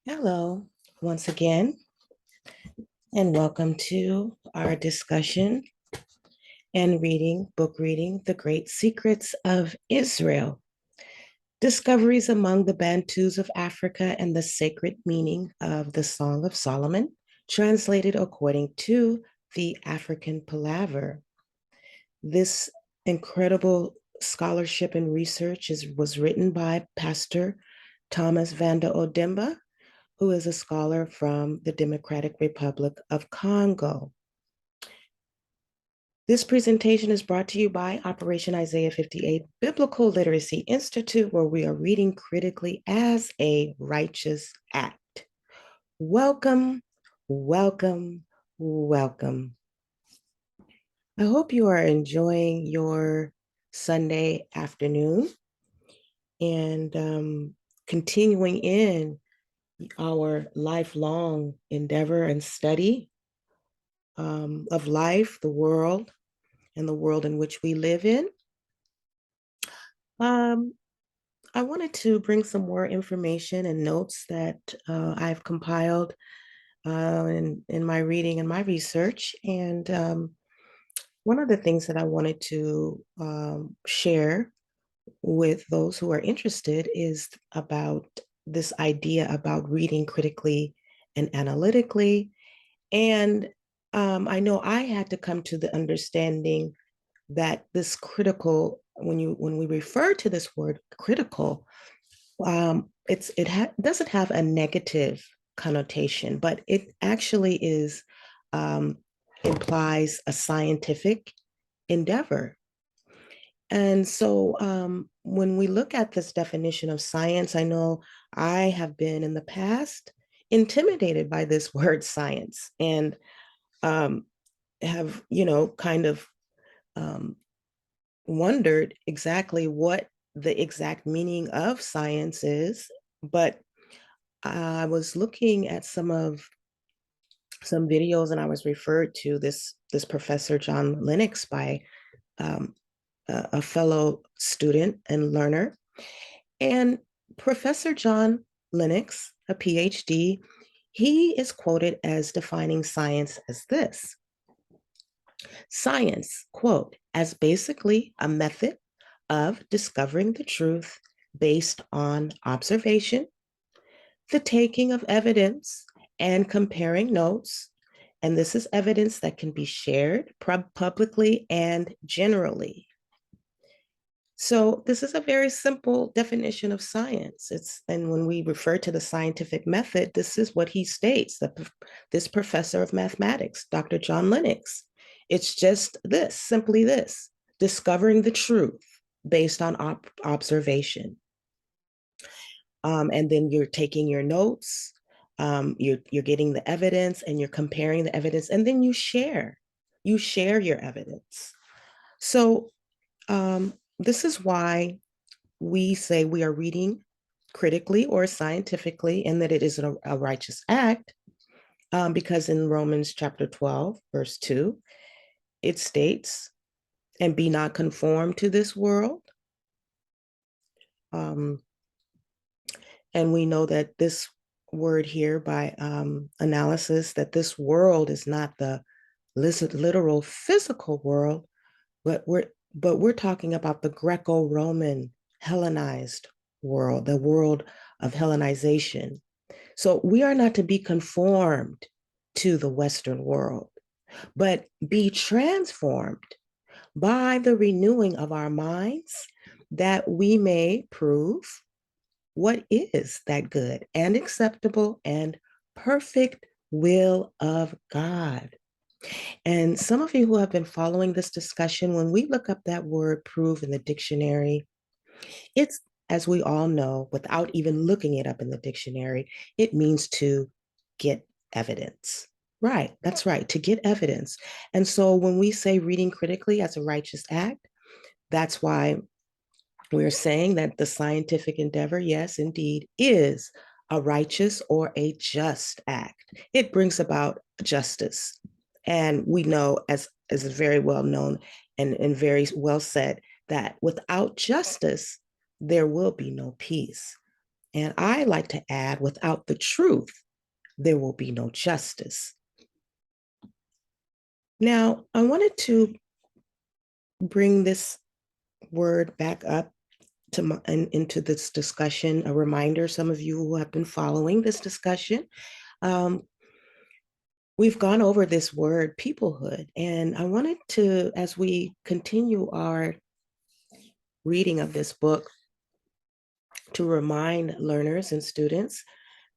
Hello, once again, and welcome to our discussion and book reading, The Great Secrets of Israel, Discoveries Among the Bantus of Africa and the Sacred Meaning of the Song of Solomon, translated according to the African Palaver. This incredible scholarship and research was written by Pastor Thomas Vanda Odemba, who is a scholar from the Democratic Republic of Congo. This presentation is brought to you by Operation Isaiah 58 Biblical Literacy Institute, where we are reading critically as a righteous act. Welcome, welcome, welcome. I hope you are enjoying your Sunday afternoon and continuing in our lifelong endeavor and study of life, the world, and the world in which we live in. Um, I wanted to bring some more information and notes that I've compiled in my reading and my research. And one of the things that I wanted to share with those who are interested is about this idea about reading critically and analytically. And I know I had to come to the understanding that this critical, when we refer to this word critical, doesn't have a negative connotation, but it actually is um, implies a scientific endeavor. And so when we look at this definition of science, I know I have been in the past intimidated by this word science and um, have, kind of um, wondered exactly what the exact meaning of science is. But I was looking at some videos, and I was referred to this professor John Lennox by um, a fellow student and learner. And Professor John Lennox, a PhD, he is quoted as defining science as this: science, quote, as basically a method of discovering the truth based on observation, the taking of evidence, and comparing notes. And this is evidence that can be shared publicly and generally. So this is a very simple definition of science. And when we refer to the scientific method, this is what he states, that this professor of mathematics, Dr. John Lennox. It's just this, simply this: discovering the truth based on observation. And then you're taking your notes, you're getting the evidence, and you're comparing the evidence, and then you share your evidence. So this is why we say we are reading critically or scientifically, and that it is a righteous act, because in Romans chapter 12, verse 2, it states, and be not conformed to this world. And we know that this word here, by analysis, that this world is not the literal physical world, but we're talking about the Greco-Roman Hellenized world, the world of Hellenization. So we are not to be conformed to the Western world, but be transformed by the renewing of our minds, that we may prove what is that good and acceptable and perfect will of God. And some of you who have been following this discussion, when we look up that word prove in the dictionary, it's, as we all know, without even looking it up in the dictionary, it means to get evidence. Right, that's right, to get evidence. And so when we say reading critically as a righteous act, that's why we're saying that the scientific endeavor, yes, indeed, is a righteous or a just act. It brings about justice. And we know, as is very well known and very well said, that without justice, there will be no peace. And I like to add, without the truth, there will be no justice. Now, I wanted to bring this word back up into this discussion. A reminder, some of you who have been following this discussion, um, we've gone over this word peoplehood. And I wanted to, as we continue our reading of this book, to remind learners and students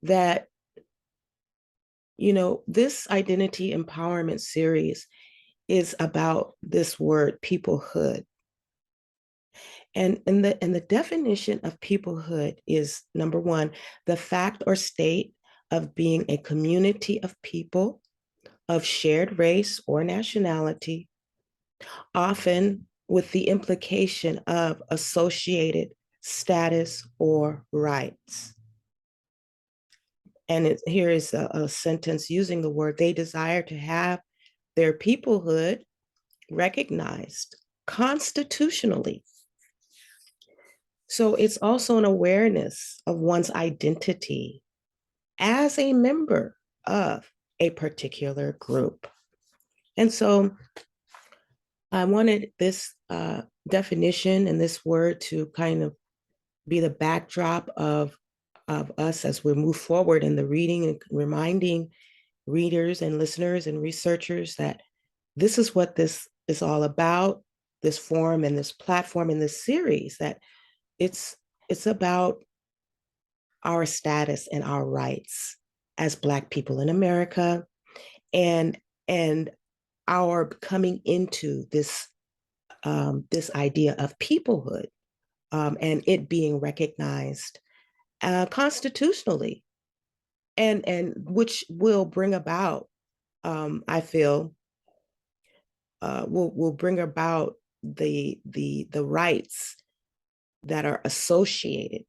that, this identity empowerment series is about this word peoplehood. And the definition of peoplehood is, number one, the fact or state of being a community of people of shared race or nationality, often with the implication of associated status or rights. And here is a sentence using the word: they desire to have their peoplehood recognized constitutionally. So it's also an awareness of one's identity as a member of a particular group. And so I wanted this definition and this word to kind of be the backdrop of us as we move forward in the reading, and reminding readers and listeners and researchers that this is what this is all about, this forum and this platform and this series, that it's about our status and our rights as Black people in America, and our coming into this idea of peoplehood, and it being recognized constitutionally, and which will bring about, I feel, will bring about the rights that are associated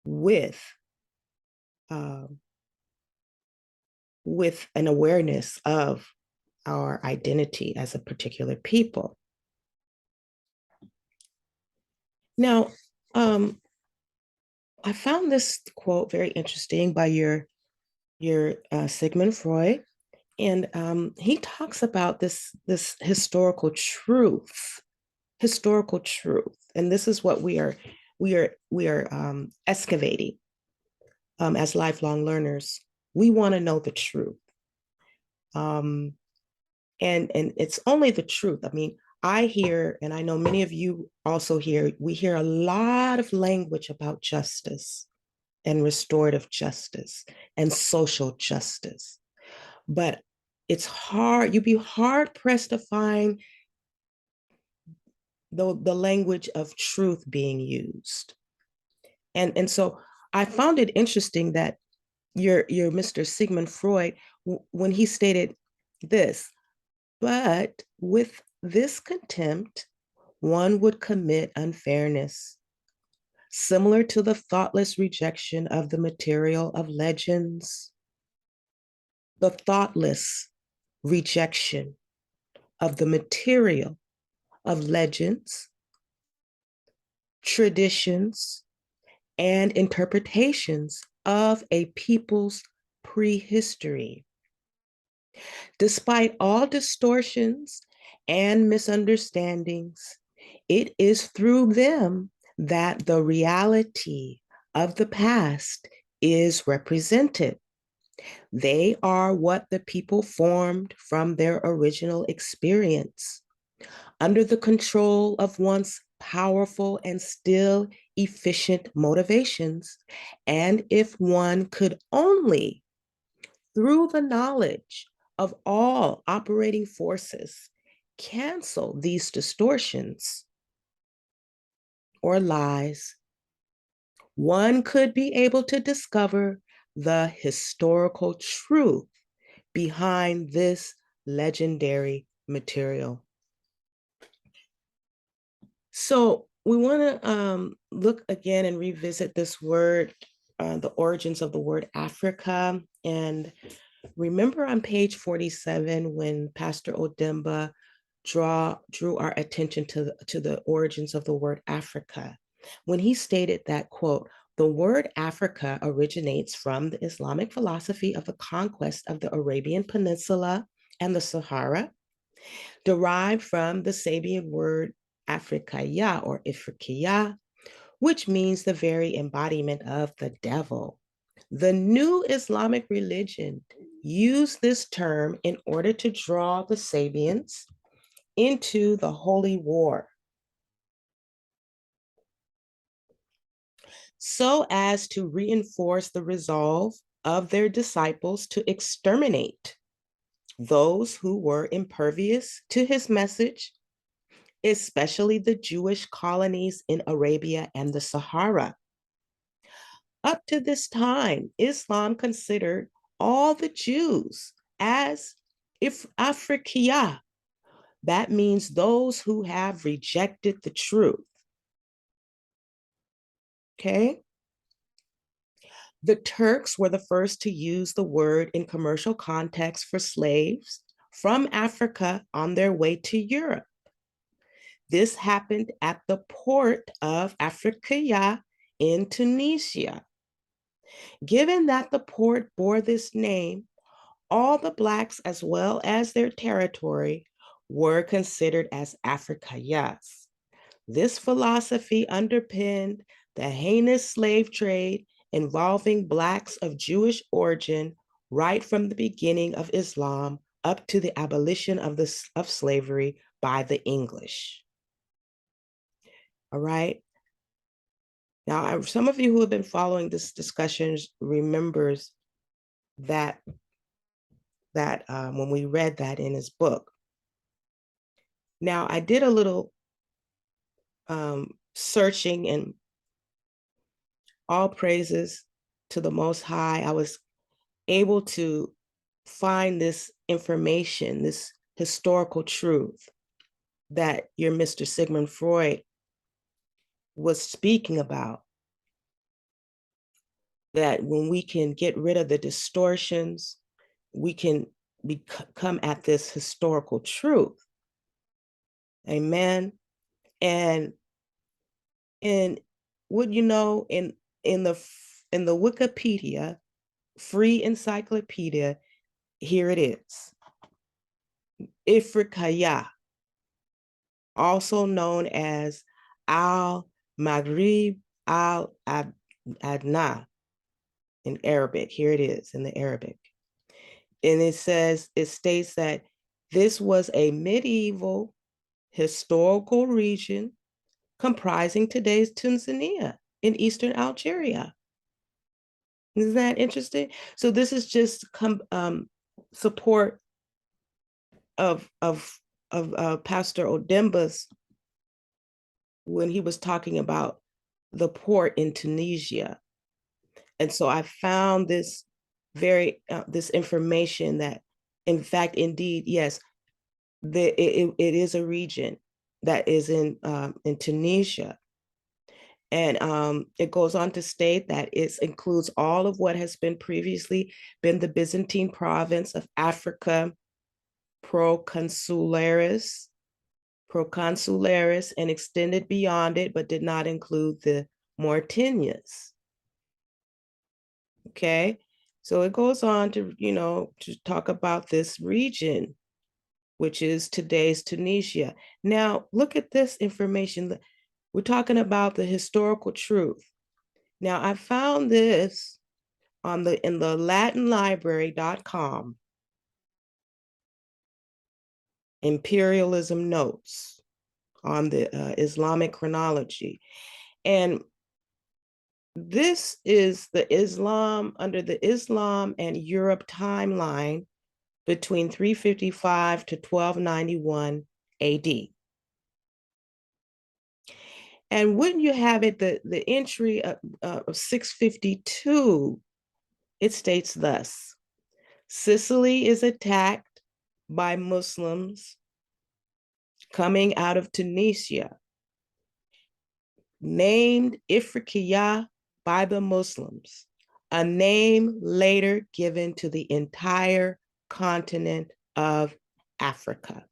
with um, with an awareness of our identity as a particular people. Now, I found this quote very interesting by your Sigmund Freud, and he talks about this historical truth, and this is what we are excavating as lifelong learners. We want to know the truth, um, and it's only the truth. I mean, I hear, and I know many of you also hear, we hear a lot of language about justice and restorative justice and social justice. But it's hard, you'd be hard pressed to find the language of truth being used. And so I found it interesting that your Mr. Sigmund Freud, when he stated this, but with this contempt, one would commit unfairness, similar to the thoughtless rejection of the material of legends, the thoughtless rejection of the material of legends, traditions, and interpretations of a people's prehistory. Despite all distortions and misunderstandings, it is through them that the reality of the past is represented. They are what the people formed from their original experience, under the control of once powerful and still efficient motivations. And if one could only, through the knowledge of all operating forces, cancel these distortions or lies, one could be able to discover the historical truth behind this legendary material. So we want to look again and revisit this word, the origins of the word Africa. And remember on page 47, when Pastor Odemba drew our attention to the origins of the word Africa, when he stated that, quote, The word Africa originates from the Islamic philosophy of the conquest of the Arabian Peninsula and the Sahara, derived from the Sabian word Ifriquya or Ifriquya, which means the very embodiment of the devil. The new Islamic religion used this term in order to draw the Sabians into the holy war, so as to reinforce the resolve of their disciples to exterminate those who were impervious to his message, especially the Jewish colonies in Arabia and the Sahara. Up to this time, Islam considered all the Jews as Ifriquya. That means those who have rejected the truth. Okay? The Turks were the first to use the word in commercial context for slaves from Africa on their way to Europe. This happened at the port of Ifriquya in Tunisia. Given that the port bore this name, all the Blacks, as well as their territory, were considered as Africayas. This philosophy underpinned the heinous slave trade involving Blacks of Jewish origin right from the beginning of Islam up to the abolition of slavery by the English. All right. Now, some of you who have been following this discussion remembers that when we read that in his book. Now, I did a little searching, and all praises to the Most High. I was able to find this information, this historical truth that your Mr. Sigmund Freud was speaking about. That when we can get rid of the distortions, we can come at this historical truth. Amen. And would you know, in the Wikipedia, free encyclopedia, here it is. Ifriquya, also known as Al-Maghrib Al-Adna in Arabic. Here it is in the Arabic. And it states that this was a medieval historical region comprising today's Tanzania in eastern Algeria. Isn't that interesting? So this is just support of Pastor Odemba's when he was talking about the port in Tunisia. And so I found this this information that, in fact, indeed, yes, it is a region that is in Tunisia. And it goes on to state that it includes all of what has been previously been the Byzantine province of Africa Proconsularis, and extended beyond it, but did not include the Mauritanias. Okay, so it goes on to, to talk about this region, which is today's Tunisia. Now, look at this information. We're talking about the historical truth. Now, I found this in the latinlibrary.com, imperialism notes on the Islamic chronology. And this is the Islam under the Islam and Europe timeline between 355 to 1291 AD. And wouldn't you have it, the entry of 652, it states thus: Sicily is attacked by Muslims coming out of Tunisia, named Ifriquya by the Muslims, a name later given to the entire continent of Africa.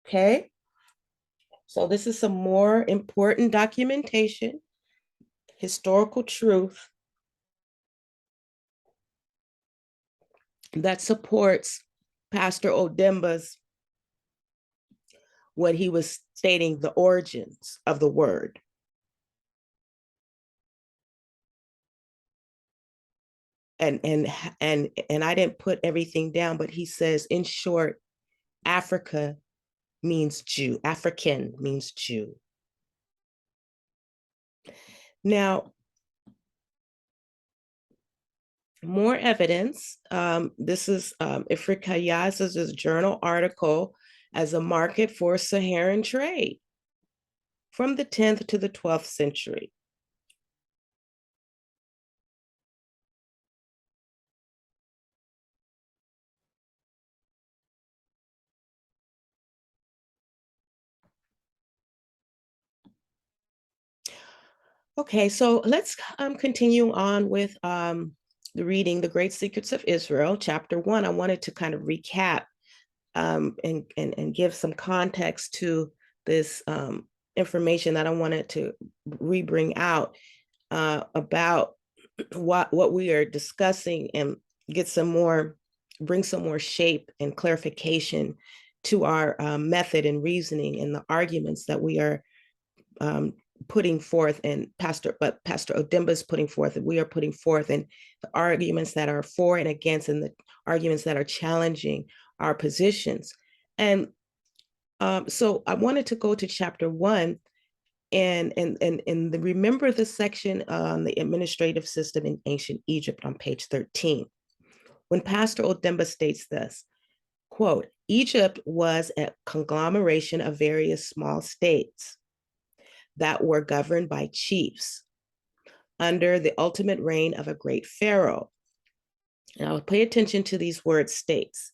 Okay, so this is some more important documentation, historical truth that supports Pastor Odemba's, what he was stating, the origins of the word. And I didn't put everything down, but he says, in short, Africa means Jew. African means Jew. Now, more evidence. This is Ifriquya's journal article as a market for Saharan trade from the 10th to the 12th century. Okay, so let's continue on with the reading, The Great Secrets of Israel, chapter 1. I wanted to kind of recap and give some context to this information that I wanted to bring out about what we are discussing, and get some more, bring some more shape and clarification to our method and reasoning and the arguments that we are putting forth, and Pastor Odemba is putting forth, and we are putting forth, and the arguments that are for and against, and the arguments that are challenging our positions. And so I wanted to go to chapter 1 and remember the section on the administrative system in ancient Egypt on page 13, when Pastor Odemba states this, quote, Egypt was a conglomeration of various small states that were governed by chiefs under the ultimate reign of a great pharaoh. Now, pay attention to these words, states.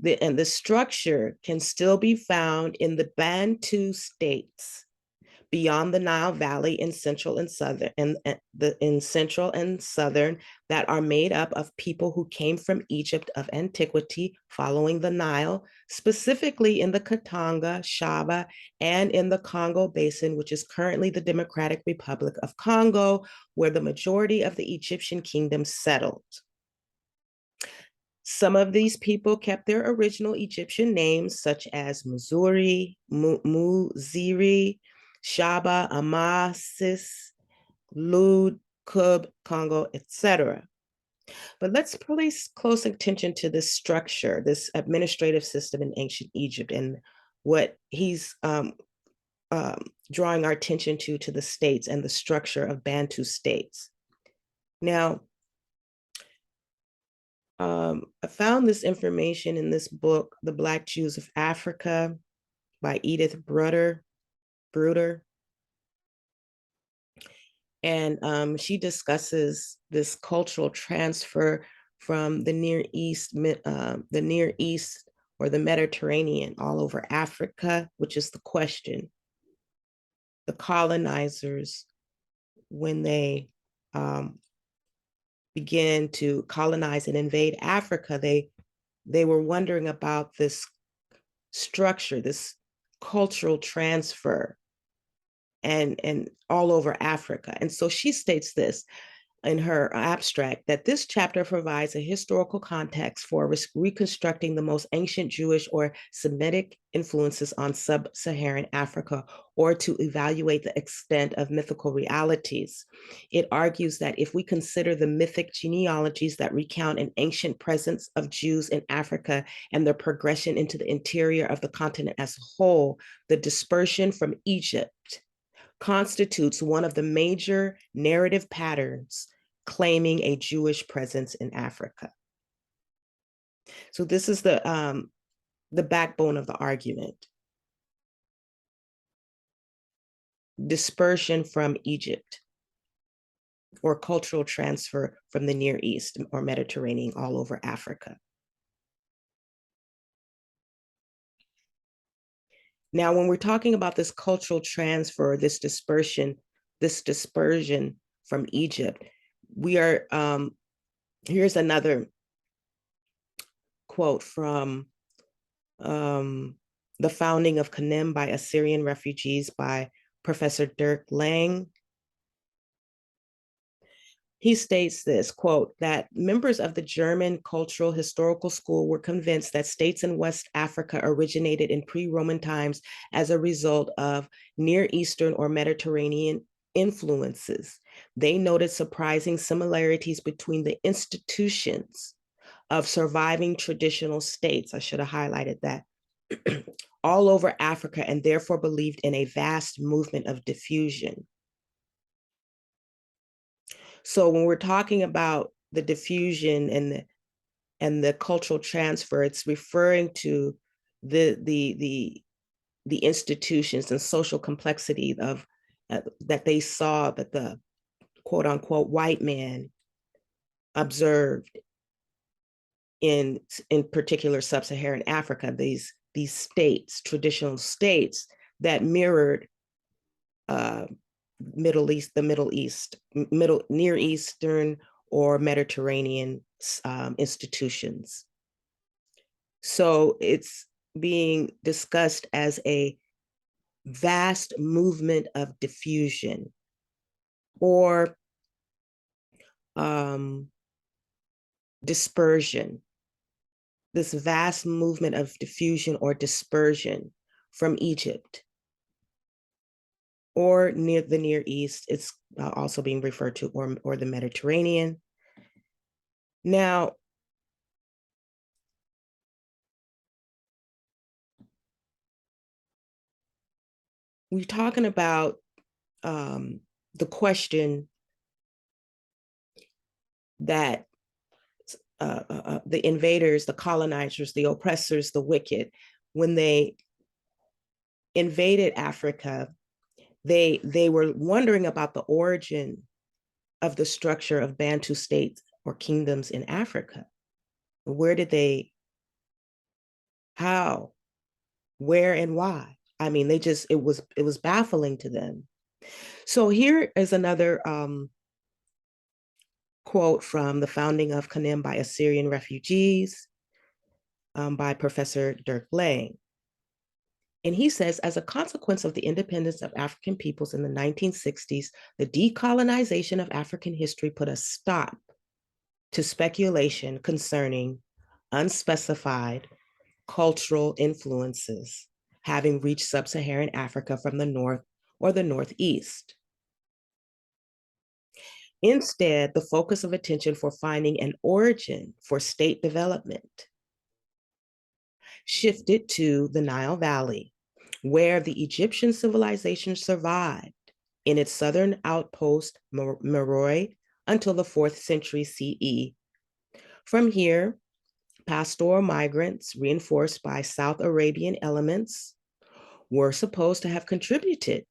And the structure can still be found in the Bantu states beyond the Nile Valley in central and southern, in central and southern, that are made up of people who came from Egypt of antiquity following the Nile, specifically in the Katanga, Shaba, and in the Congo Basin, which is currently the Democratic Republic of Congo, where the majority of the Egyptian kingdom settled. Some of these people kept their original Egyptian names, such as Muzuri, Muziri, Shaba, Amasis, Lud, Kub, Congo, etc. But let's place close attention to this structure, this administrative system in ancient Egypt, and what he's drawing our attention to the states and the structure of Bantu states. Now, I found this information in this book, The Black Jews of Africa by Edith Bruder. And she discusses this cultural transfer from the Near East or the Mediterranean all over Africa, which is the question. The colonizers, when they began to colonize and invade Africa, they were wondering about this structure, this cultural transfer, and all over Africa. And so she states this in her abstract, that this chapter provides a historical context for reconstructing the most ancient Jewish or Semitic influences on sub-Saharan Africa, or to evaluate the extent of mythical realities. It argues that if we consider the mythic genealogies that recount an ancient presence of Jews in Africa and their progression into the interior of the continent as a whole, the dispersion from Egypt constitutes one of the major narrative patterns claiming a Jewish presence in Africa. So this is the backbone of the argument. Dispersion from Egypt, or cultural transfer from the Near East or Mediterranean all over Africa. Now, when we're talking about this cultural transfer, this dispersion from Egypt, we are, here's another quote from The Founding of Kanem by Assyrian Refugees by Professor Dirk Lang. He states this, quote, that members of the German Cultural Historical School were convinced that states in West Africa originated in pre-Roman times as a result of Near Eastern or Mediterranean influences. They noted surprising similarities between the institutions of surviving traditional states. I should have highlighted that. All over Africa, and therefore believed in a vast movement of diffusion. So when we're talking about the diffusion and the cultural transfer, it's referring to the institutions and social complexity of that they saw, that the quote unquote white man observed in particular sub-Saharan Africa, these states, traditional states that mirrored uh, Middle East, Near Eastern or Mediterranean institutions. So it's being discussed as a vast movement of diffusion or dispersion, this vast movement of diffusion or dispersion from Egypt or near the Near East. It's also being referred to, or the Mediterranean. Now, we're talking about the question that the invaders, the colonizers, the oppressors, the wicked, when they invaded Africa, they were wondering about the origin of the structure of Bantu states or kingdoms in Africa. Where did they, how, where, and why? I mean, it was baffling to them. So here is another quote from The Founding of Kanem by Assyrian Refugees by Professor Dirk Lang. And he says, as a consequence of the independence of African peoples in the 1960s, the decolonization of African history put a stop to speculation concerning unspecified cultural influences having reached sub-Saharan Africa from the north or the northeast. Instead, the focus of attention for finding an origin for state development shifted to the Nile Valley, where the Egyptian civilization survived in its southern outpost, Meroe, until the 4th century CE. From here, pastoral migrants, reinforced by South Arabian elements, were supposed to have contributed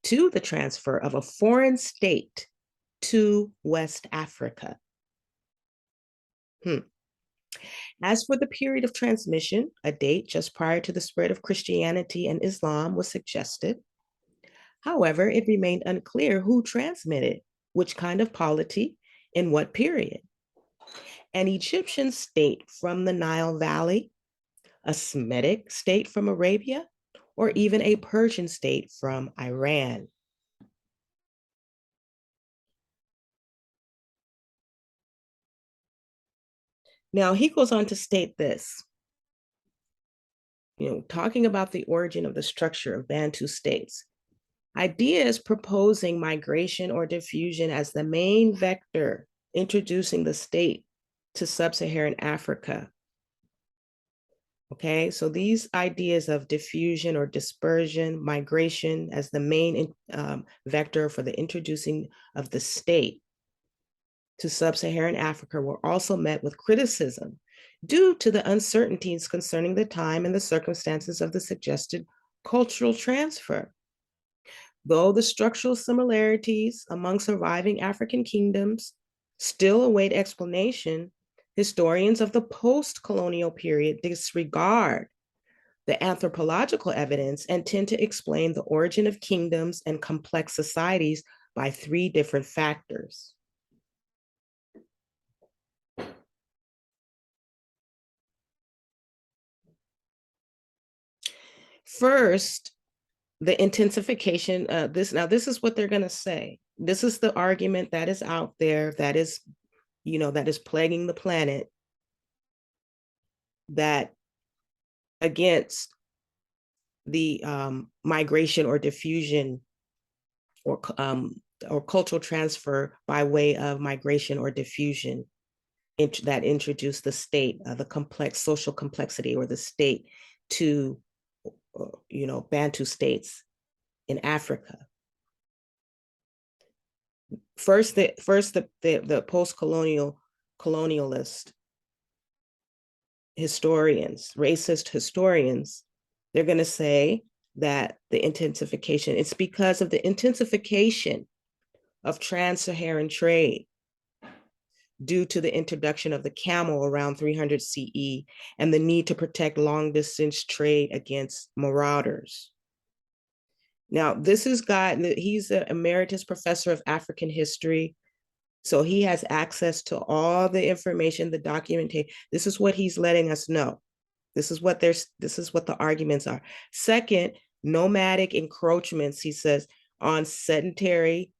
to the transfer of a foreign state to West Africa. As for the period of transmission, a date just prior to the spread of Christianity and Islam was suggested. However, it remained unclear who transmitted which kind of polity in what period. An Egyptian state from the Nile Valley, a Semitic state from Arabia, or even a Persian state from Iran. Now, he goes on to state this, talking about the origin of the structure of Bantu states. Ideas proposing migration or diffusion as the main vector introducing the state to sub-Saharan Africa. Okay, so these ideas of diffusion or dispersion, migration as the main vector for the introducing of the state to sub-Saharan Africa were also met with criticism due to the uncertainties concerning the time and the circumstances of the suggested cultural transfer. Though the structural similarities among surviving African kingdoms still await explanation, historians of the post-colonial period disregard the anthropological evidence and tend to explain the origin of kingdoms and complex societies by 3 different factors. First, the intensification, this is what they're going to say. this is the argument that is out there, that is, that is plaguing the planet, that against the migration or diffusion or cultural transfer by way of migration or diffusion that introduced the state, the complex social complexity or the state to, Bantu states in Africa. First, the post-colonial colonialist historians, racist historians, they're going to say that the intensification, it's because of the intensification of trans-Saharan trade due to the introduction of the camel around 300 CE and the need to protect long-distance trade against marauders. Now, this is he's an emeritus professor of African history, so he has access to all the information, the documentation. This is what he's letting us know. This is what the arguments are. Second, nomadic encroachments, he says, on sedentary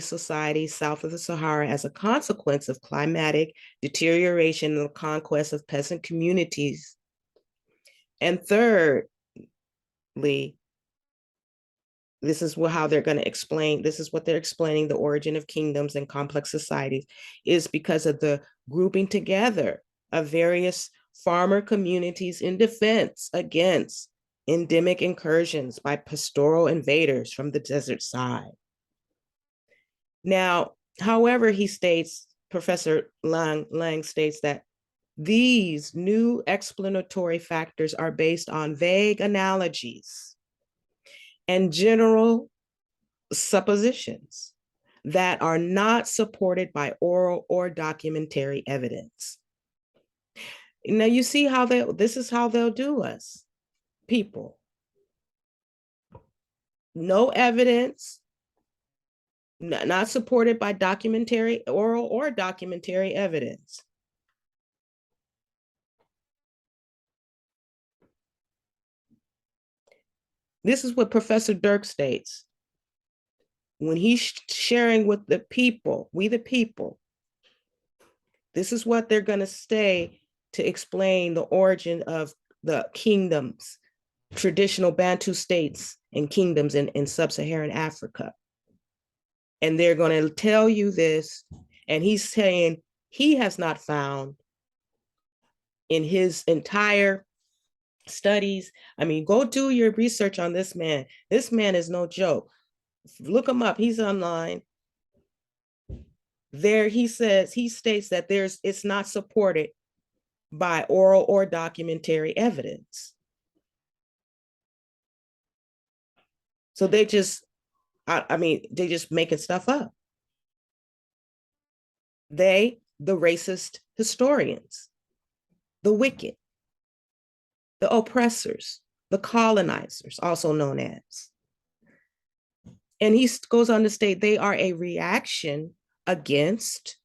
society south of the Sahara as a consequence of climatic deterioration and the conquest of peasant communities. And thirdly, this is how they're going to explain, this is what they're explaining, the origin of kingdoms and complex societies is because of the grouping together of various farmer communities in defense against endemic incursions by pastoral invaders from the desert side. Now, however, he states, Professor Lang states that these new explanatory factors are based on vague analogies and general suppositions that are not supported by oral or documentary evidence. Now you see how this is how they'll do us, people. No evidence, not supported by oral or documentary evidence. This is what Professor Dirk states when he's sharing with the people, we the people. This is what they're going to say to explain the origin of the kingdoms, traditional Bantu states and kingdoms in sub-Saharan Africa. And they're going to tell you this, and he's saying he has not found in his entire studies. I mean, go do your research on this man. This man is no joke. Look him up. He's online. There he states that it's not supported by oral or documentary evidence. So they just, they just making stuff up. The racist historians, the wicked, the oppressors, the colonizers, also known as. And he goes on to state they are a reaction against,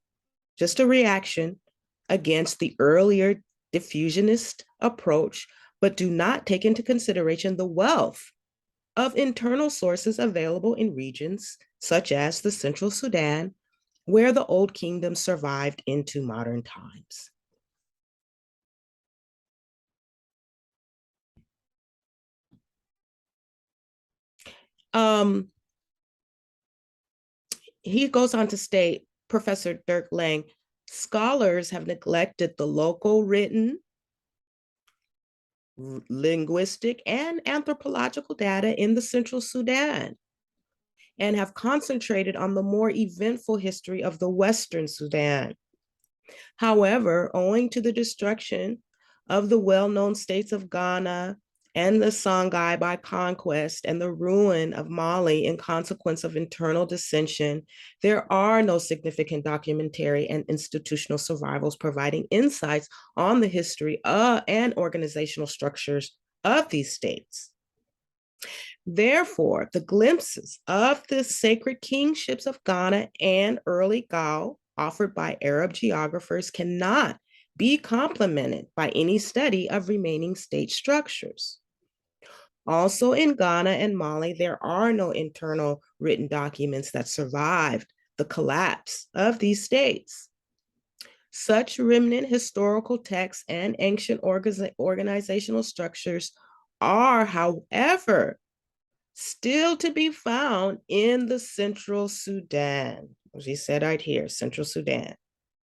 just a reaction against the earlier diffusionist approach, but do not take into consideration the wealth of internal sources available in regions such as the Central Sudan, where the old kingdom survived into modern times. He goes on to state, Professor Dirk Lang, scholars have neglected the local written, linguistic, and anthropological data in the Central Sudan and have concentrated on the more eventful history of the Western Sudan. However, owing to the destruction of the well-known states of Ghana and the Songhai by conquest and the ruin of Mali in consequence of internal dissension, there are no significant documentary and institutional survivals providing insights on the history and organizational structures of these states. Therefore, the glimpses of the sacred kingships of Ghana and early Gao offered by Arab geographers cannot be complemented by any study of remaining state structures. Also in Ghana and Mali, there are no internal written documents that survived the collapse of these states. Such remnant historical texts and ancient organizational structures are, however, still to be found in the Central Sudan. As he said right here, Central Sudan.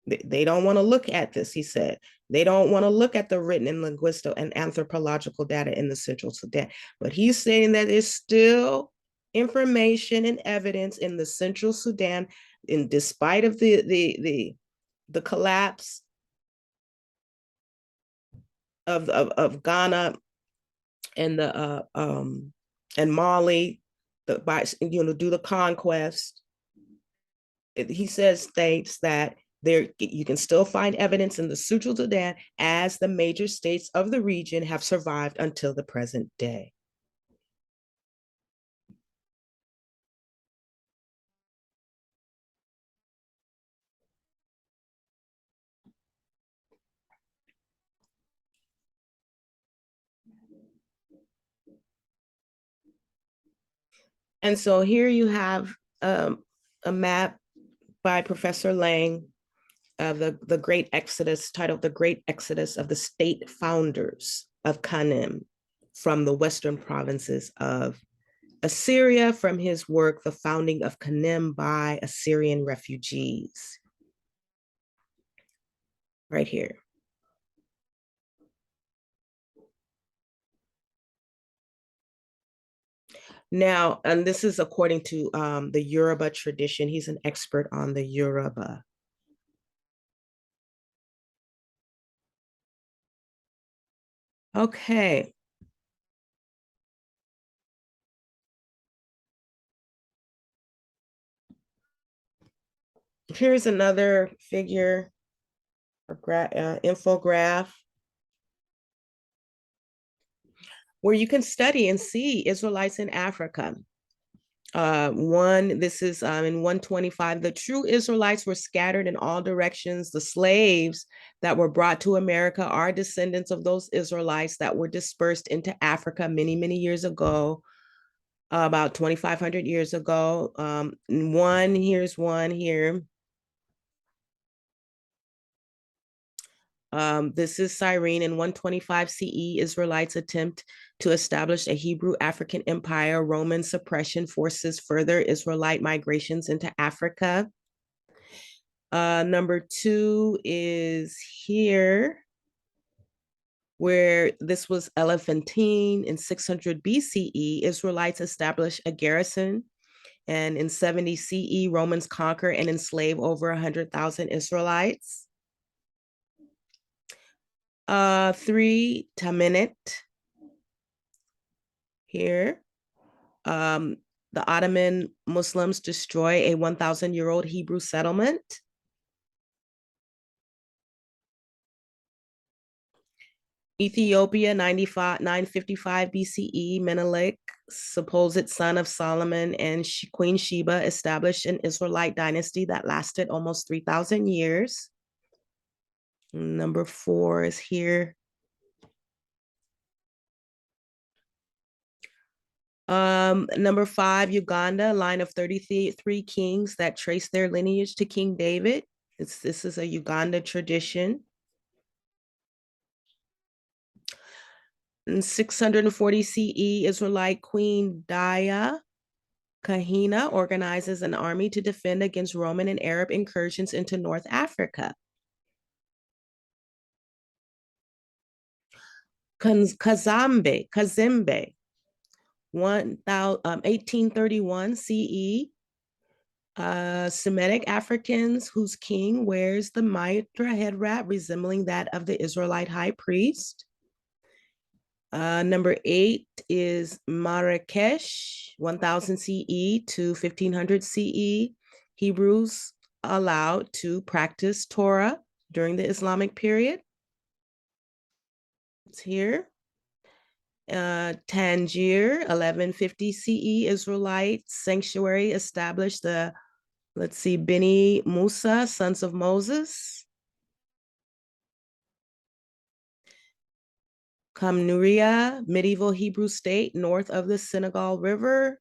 They don't want to look at this, he said. They don't want to look at the written and linguistic and anthropological data in the Central Sudan. But he's saying that there's still information and evidence in the Central Sudan, in despite of the collapse of Ghana and the and Mali, by do the conquest. He states that there you can still find evidence in the Central Sudan as the major states of the region have survived until the present day. And so here you have a map by Professor Lang of the Great Exodus, titled The Great Exodus of the State Founders of Kanem from the Western provinces of Assyria, from his work, The Founding of Kanem by Assyrian Refugees. Right here. Now, and this is according to the Yoruba tradition. He's an expert on the Yoruba. Okay. Here's another figure or infograph where you can study and see Israelites in Africa. This is in 125. The true Israelites were scattered in all directions. The slaves that were brought to America are descendants of those Israelites that were dispersed into Africa many, many years ago, about 2,500 years ago. Here's one here. This is Cyrene in 125 CE. Israelites attempt to establish a Hebrew African empire. Roman suppression forces further Israelite migrations into Africa. Number 2 is here, where this was Elephantine in 600 BCE. Israelites established a garrison, and in 70 CE, Romans conquer and enslave over 100,000 Israelites. 3, Tamenet here. The Ottoman Muslims destroy a 1,000-year-old Hebrew settlement. Ethiopia, 955 BCE, Menelik, supposed son of Solomon, and Queen Sheba established an Israelite dynasty that lasted almost 3,000 years. Number 4 is here. Number 5, Uganda, line of 33 kings that trace their lineage to King David. This is a Uganda tradition. In 640 CE, Israelite Queen Daya Kahina organizes an army to defend against Roman and Arab incursions into North Africa. Kazembe, 1831 CE, Semitic Africans whose king wears the mitra head wrap resembling that of the Israelite high priest. Number 8 is Marrakesh, 1000 CE to 1500 CE. Hebrews allowed to practice Torah during the Islamic period. It's here. Tangier, 1150 CE, Israelite sanctuary established the, Beni Musa, sons of Moses. Kamnuria, medieval Hebrew state north of the Senegal River.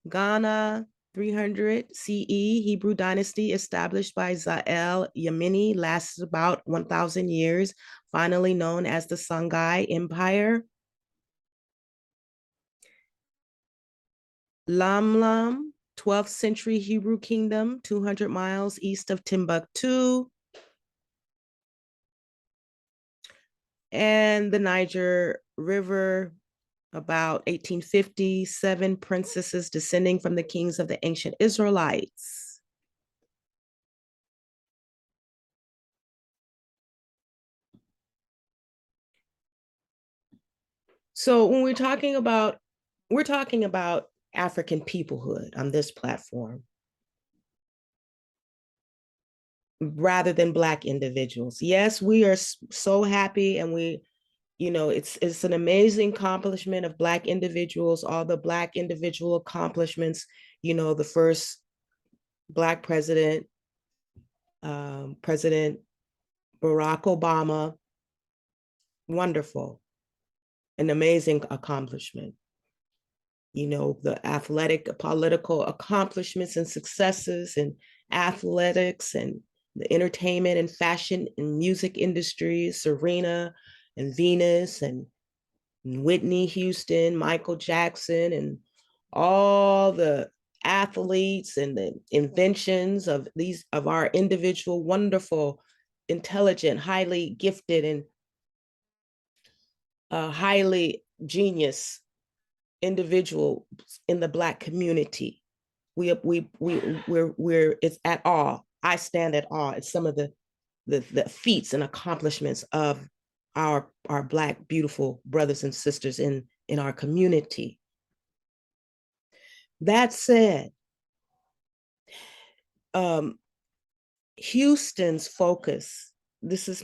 Ghana, 300 CE, Hebrew dynasty established by Zael Yamini, lasts about 1,000 years, finally known as the Songhai Empire. Lamlam, 12th century Hebrew kingdom, 200 miles east of Timbuktu. And the Niger River, about 1857, princesses descending from the kings of the ancient Israelites. So when we're talking about African peoplehood on this platform rather than Black individuals. Yes, we are so happy, and it's an amazing accomplishment of Black individuals, all the Black individual accomplishments, the first Black president, President Barack Obama, wonderful, an amazing accomplishment. The athletic, political accomplishments and successes in athletics and the entertainment and fashion and music industries, Serena and Venus and Whitney Houston, Michael Jackson, and all the athletes and the inventions of our individual, wonderful, intelligent, highly gifted, and highly genius individuals in the Black community. We're it's at awe. I stand at awe at some of the feats and accomplishments of our Black beautiful brothers and sisters in our community. That said, Houston's focus, this is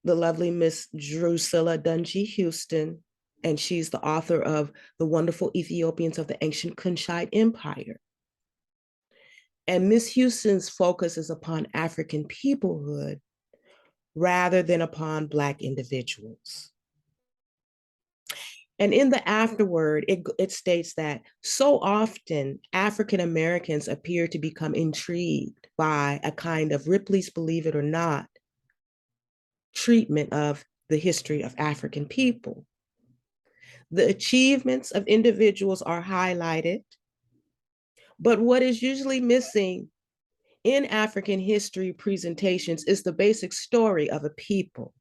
the lovely Miss Drusilla Dungy Houston, and she's the author of The Wonderful Ethiopians of the Ancient Kunshite Empire. And Miss Houston's focus is upon African peoplehood rather than upon Black individuals. And in the afterword, it states that so often African Americans appear to become intrigued by a kind of Ripley's Believe It or Not treatment of the history of African people. The achievements of individuals are highlighted, but what is usually missing in African history presentations is the basic story of a people.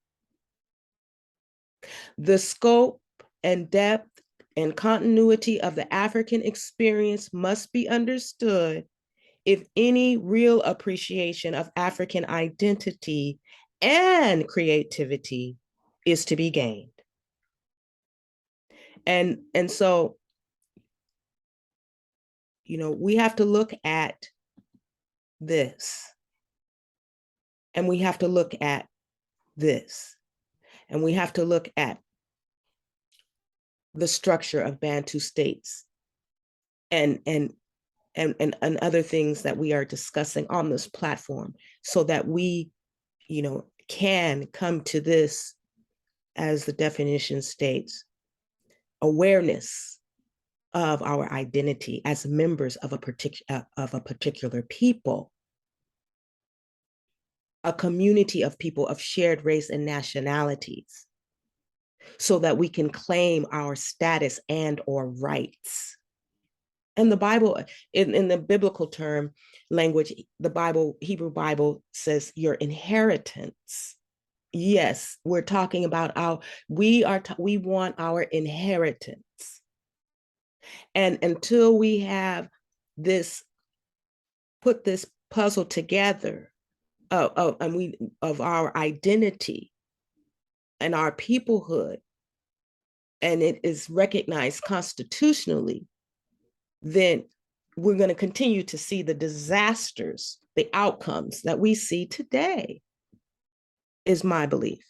The scope and depth and continuity of the African experience must be understood if any real appreciation of African identity and creativity is to be gained. And so, we have to look at this, and we have to look at this, and we have to look at the structure of Bantu states and other things that we are discussing on this platform, so that we, can come to this, as the definition states, awareness of our identity as members of a particular people, a community of people of shared race and nationalities, so that we can claim our status and or rights. And the Bible, in the biblical term language, the Bible, Hebrew Bible, says your inheritance. Yes, we're talking about we want our inheritance. And until we have put this puzzle together of our identity and our peoplehood, and it is recognized constitutionally, then we're going to continue to see the disasters, the outcomes that we see today, is my belief.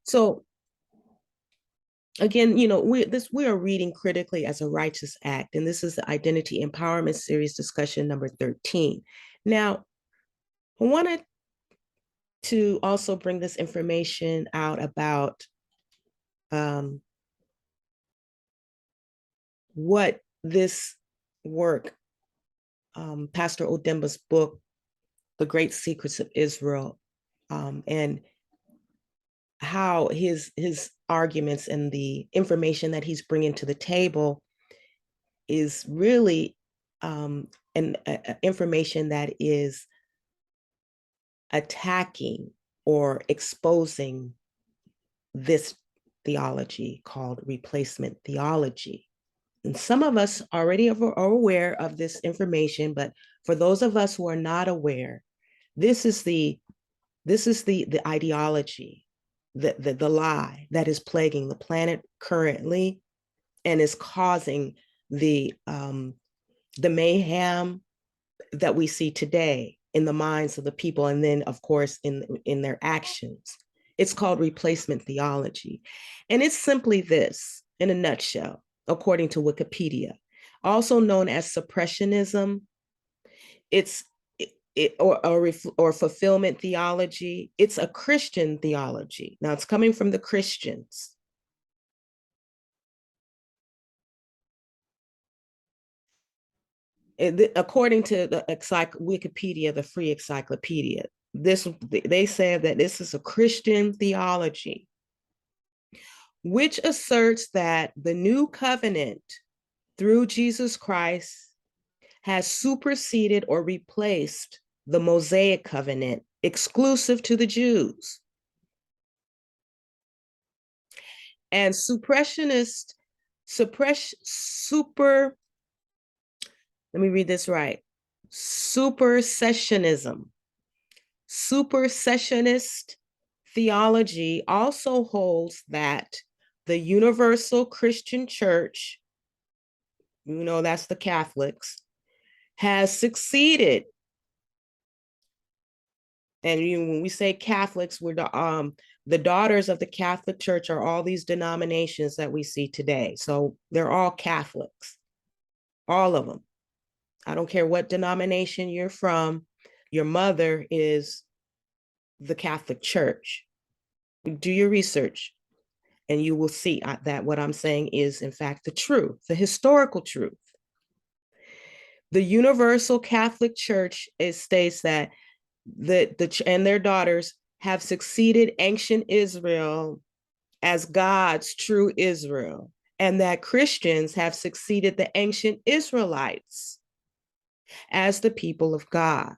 So again, we are reading critically as a righteous act, and this is the Identity Empowerment Series discussion number 13. Now, I want to to also bring this information out about um, what this work, Pastor Odemba's book, The Great Secrets of Israel, and how his arguments and the information that he's bringing to the table is really an information that is attacking or exposing this theology called replacement theology. And some of us already are aware of this information, but for those of us who are not aware, this is the ideology, the lie that is plaguing the planet currently and is causing the mayhem that we see today in the minds of the people, and then of course in their actions. It's called replacement theology, and it's simply this in a nutshell, according to Wikipedia, also known as suppressionism. It's or fulfillment theology. It's a Christian theology. Now it's coming from the Christians. According to the Wikipedia, the free encyclopedia, they say that this is a Christian theology, which asserts that the new covenant through Jesus Christ has superseded or replaced the Mosaic covenant exclusive to the Jews. And let me read this right. Supersessionist theology also holds that the universal Christian church, that's the Catholics, has succeeded. And when we say Catholics, we're the daughters of the Catholic Church are all these denominations that we see today. So they're all Catholics, all of them. I don't care what denomination you're from, your mother is the Catholic Church. Do your research and you will see that what I'm saying is in fact the truth, the historical truth. The Universal Catholic Church states that and their daughters have succeeded ancient Israel as God's true Israel, and that Christians have succeeded the ancient Israelites as the people of God.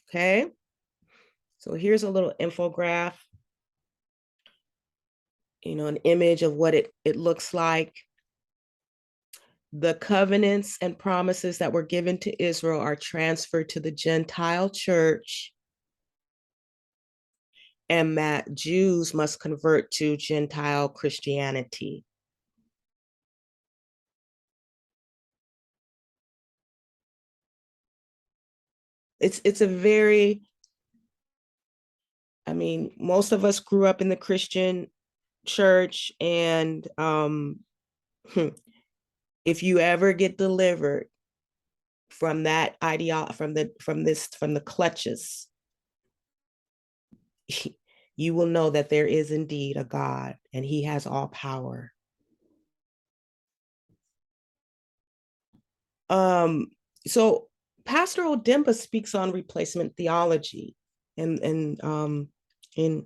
Okay, so here's a little infographic, an image of what it looks like. The covenants and promises that were given to Israel are transferred to the Gentile church, and that Jews must convert to Gentile Christianity. It's a very, most of us grew up in the Christian church, and if you ever get delivered from that ideology, from the clutches, you will know that there is indeed a God and he has all power. So Pastor Odemba speaks on replacement theology, and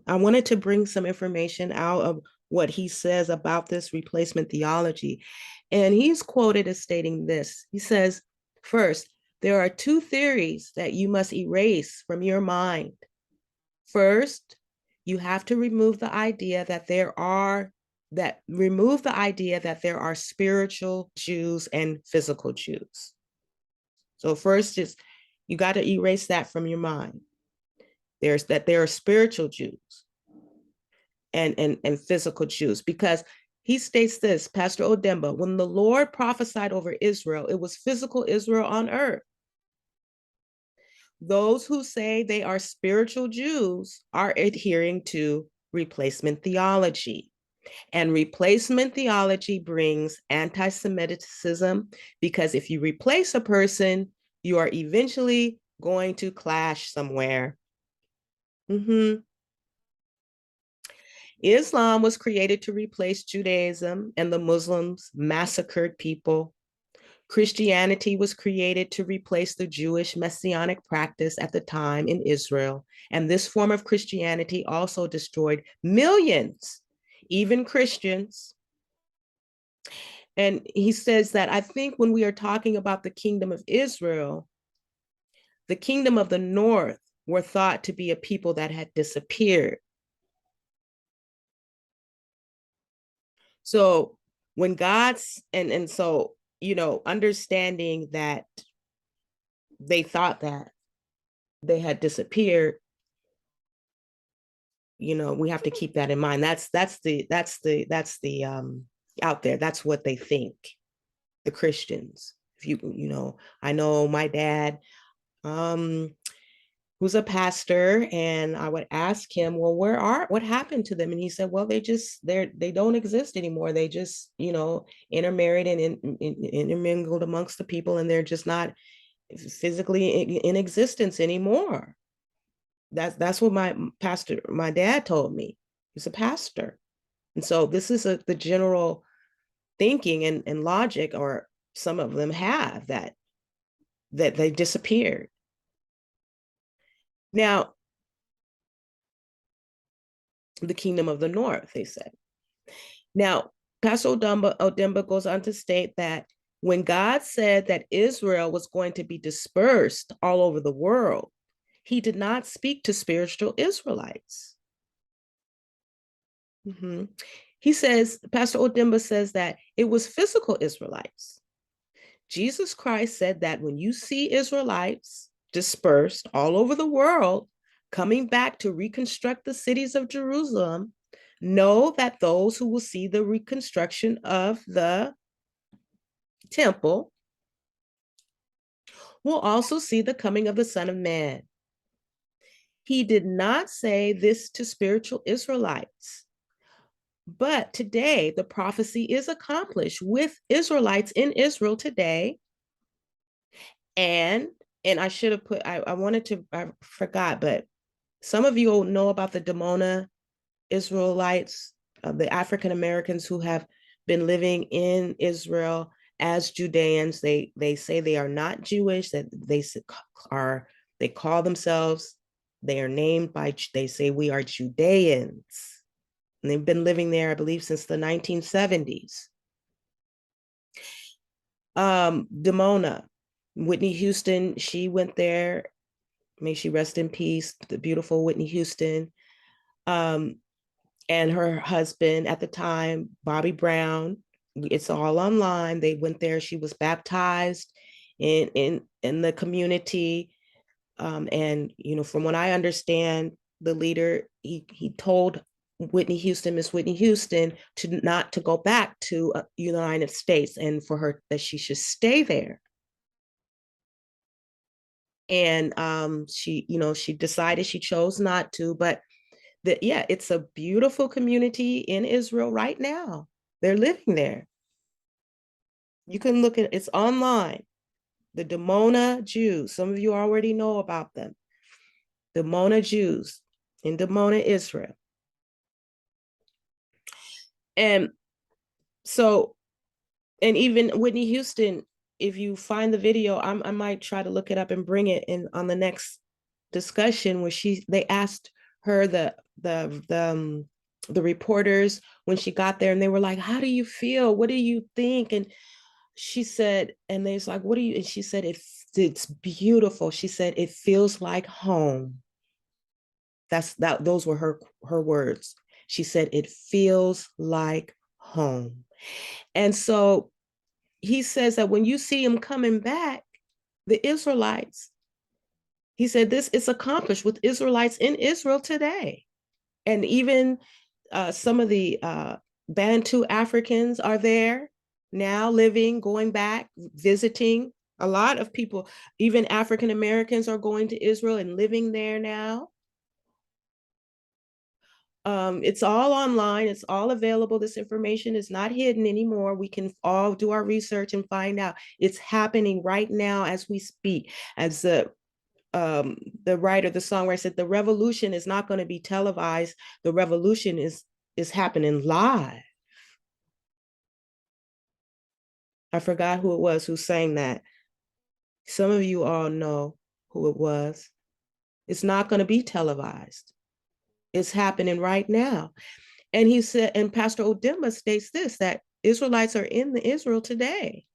I wanted to bring some information out of what he says about this replacement theology. And he's quoted as stating this. He says, first, there are two theories that you must erase from your mind. First, you have to remove the idea that there are spiritual Jews and physical Jews. So first is you got to erase that from your mind. There are spiritual Jews and physical Jews, because he states this, Pastor Odemba, when the Lord prophesied over Israel, it was physical Israel on earth. Those who say they are spiritual Jews are adhering to replacement theology. And replacement theology brings anti-Semitism, because if you replace a person, you are eventually going to clash somewhere. Mm-hmm. Islam was created to replace Judaism, and the Muslims massacred people. Christianity was created to replace the Jewish messianic practice at the time in Israel. And this form of Christianity also destroyed millions, even Christians. And he says that I think when we are talking about the kingdom of Israel, the kingdom of the north were thought to be a people that had disappeared. So when God's and so understanding that they thought that they had disappeared, we have to keep that in mind. That's the out there. That's what they think, the Christians. If I know my dad, um, who's a pastor, and I would ask him, well, what happened to them? And he said, well, they don't exist anymore. They just, intermarried and intermingled amongst the people, and they're just not physically in existence anymore. That's what my dad told me. He's a pastor. And so this is the general thinking and logic, or some of them have that they disappeared. Now, the kingdom of the north, they said. Now, Pastor Odemba goes on to state that when God said that Israel was going to be dispersed all over the world, he did not speak to spiritual Israelites. Mm-hmm. Pastor Odemba says that it was physical Israelites. Jesus Christ said that when you see Israelites dispersed all over the world, coming back to reconstruct the cities of Jerusalem, know that those who will see the reconstruction of the temple will also see the coming of the Son of Man. He did not say this to spiritual Israelites. But today, the prophecy is accomplished with Israelites in Israel today. And I should have put, I wanted to, I forgot, but some of you will know about the Damona Israelites, the African Americans who have been living in Israel as Judeans. They say they are not Jewish, that they call themselves, they are named by, they say we are Judeans. And they've been living there, I believe, since the 1970s. Damona, Whitney Houston, she went there. May she rest in peace, the beautiful Whitney Houston. Um, and her husband at the time, Bobby Brown. It's all online. They went there. She was baptized in the community. And from what I understand, the leader he told Miss Whitney Houston, to not to go back to United States, and for her that she should stay there. And she decided, she chose not to, but yeah, it's a beautiful community in Israel right now. They're living there. You can look at it's online. The Damona Jews. Some of you already know about them. Damona Jews in Damona, Israel. And so, and even Whitney Houston, if you find the video, I might try to look it up and bring it in on the next discussion, where they asked her, the reporters, when she got there, and they were like, how do you feel, what do you think? And she said, and they's like, what do you, and she said, it's beautiful. She said, it feels like home. Those were her words. She said, it feels like home. And so he says that when you see him coming back, the Israelites, he said, this is accomplished with Israelites in Israel today. And even some of the Bantu Africans are there now, living, going back, visiting. A lot of people, even African Americans, are going to Israel and living there now. It's all online. It's all available. This information is not hidden anymore. We can all do our research and find out. It's happening right now as we speak. As the um, the writer, the songwriter said, the revolution is not going to be televised. The revolution is happening live. I forgot who it was who sang that. Some of you all know who it was. It's not going to be televised. It's happening right now. And he said, and Pastor Odemba states this, that Israelites are in the Israel today.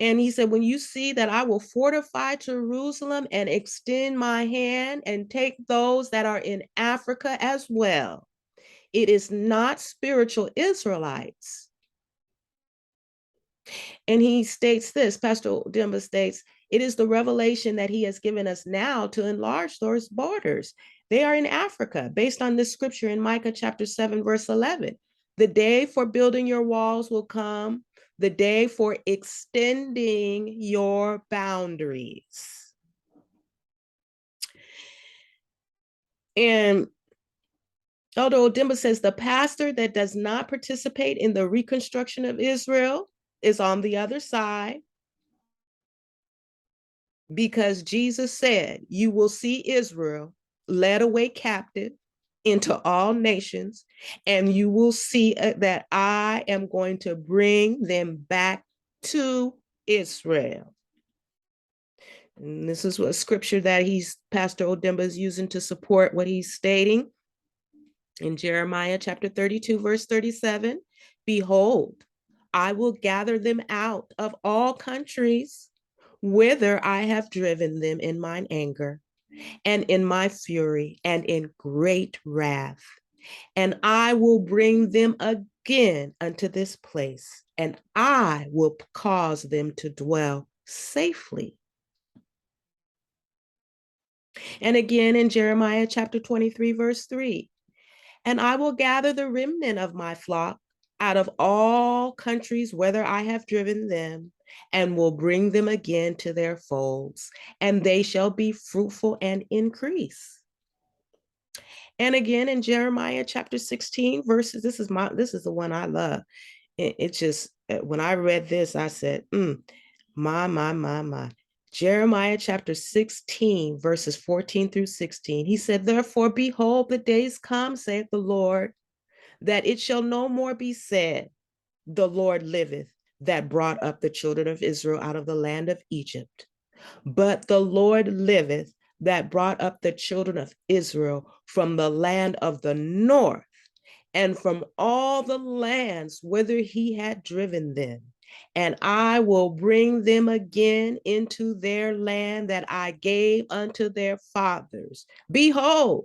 And he said, when you see that I will fortify Jerusalem and extend my hand and take those that are in Africa as well, it is not spiritual Israelites. And he states this, Pastor Demba states, it is the revelation that he has given us now to enlarge those borders. They are in Africa, based on this scripture in Micah chapter 7, verse 11. The day for building your walls will come, the day for extending your boundaries. And Elder Odemba says the pastor that does not participate in the reconstruction of Israel is on the other side, because Jesus said, you will see Israel led away captive into all nations, and you will see that I am going to bring them back to Israel. And this is what scripture that Pastor Odemba is using to support what he's stating in Jeremiah chapter 32, verse 37. Behold, I will gather them out of all countries whither I have driven them in mine anger and in my fury and in great wrath. And I will bring them again unto this place, and I will cause them to dwell safely. And again in Jeremiah chapter 23, verse 3, and I will gather the remnant of my flock out of all countries whither I have driven them, and will bring them again to their folds, and they shall be fruitful and increase. And again in Jeremiah chapter 16, verses, this is the one I love. It just, when I read this, I said, my. Jeremiah chapter 16, verses 14 through 16. He said, therefore, behold, the days come, saith the Lord, that it shall no more be said, the Lord liveth, that brought up the children of Israel out of the land of Egypt. But the Lord liveth, that brought up the children of Israel from the land of the north, and from all the lands whither he had driven them. And I will bring them again into their land that I gave unto their fathers. Behold,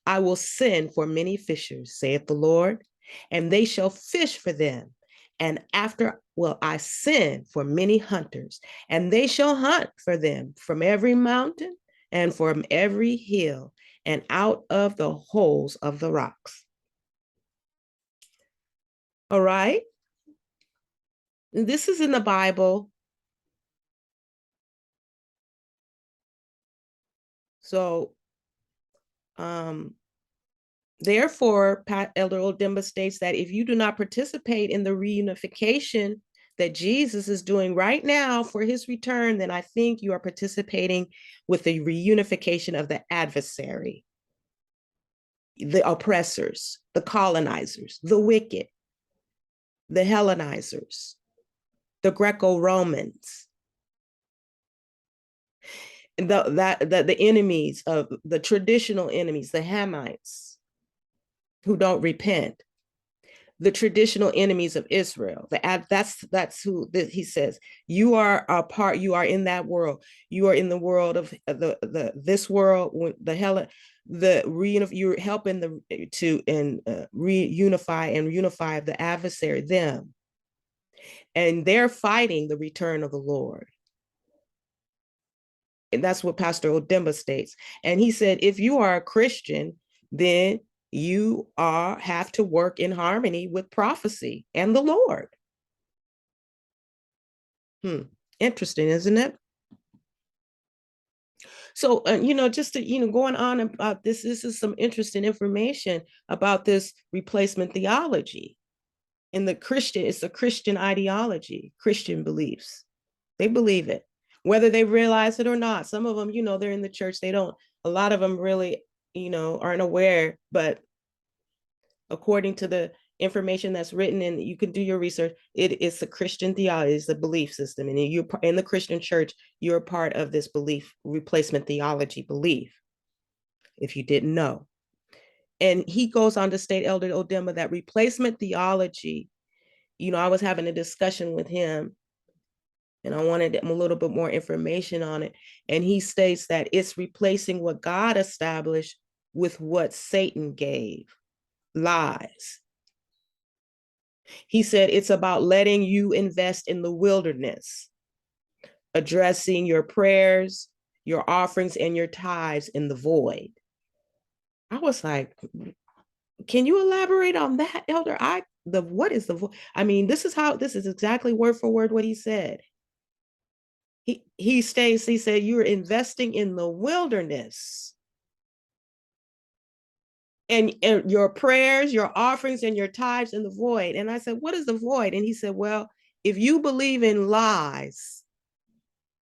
I will send for many fishers, saith the Lord, and they shall fish for them. And after will I send for many hunters, and they shall hunt for them from every mountain and from every hill and out of the holes of the rocks. All right. This is in the Bible. So, therefore, Elder Odemba states that if you do not participate in the reunification that Jesus is doing right now for his return, then I think you are participating with the reunification of the adversary, the oppressors, the colonizers, the wicked, the Hellenizers, the Greco-Romans, the enemies of the traditional enemies, the Hamites who don't repent, the traditional enemies of Israel. That's who he says. You are a part. You are in that world. You are in the world of this world. You're helping to reunify and unify the adversary, them, and they're fighting the return of the Lord. And that's what Pastor Odemba states. And he said, if you are a Christian, then you have to work in harmony with prophecy and the Lord. Interesting, isn't it? So, just to, going on about this is some interesting information about this replacement theology. It's a Christian ideology, Christian beliefs. They believe it. whether they realize it or not. Some of them, they're in the church. They don't, a lot of them really, aren't aware, but according to the information that's written, and you can do your research, it is the Christian theology, is the belief system. And you're in the Christian church, you're part of this belief, replacement theology belief, if you didn't know. And he goes on to state, Elder Odemba, that replacement theology, I was having a discussion with him and I wanted a little bit more information on it. And he states that it's replacing what God established with what Satan gave, lies. He said it's about letting you invest in the wilderness, addressing your prayers, your offerings, and your tithes in the void. I was like, can you elaborate on that, Elder? What is the void? I mean, this is exactly word for word what he said. He said, you're investing in the wilderness. And your prayers, your offerings, and your tithes in the void. And I said, what is the void? And he said, well, if you believe in lies,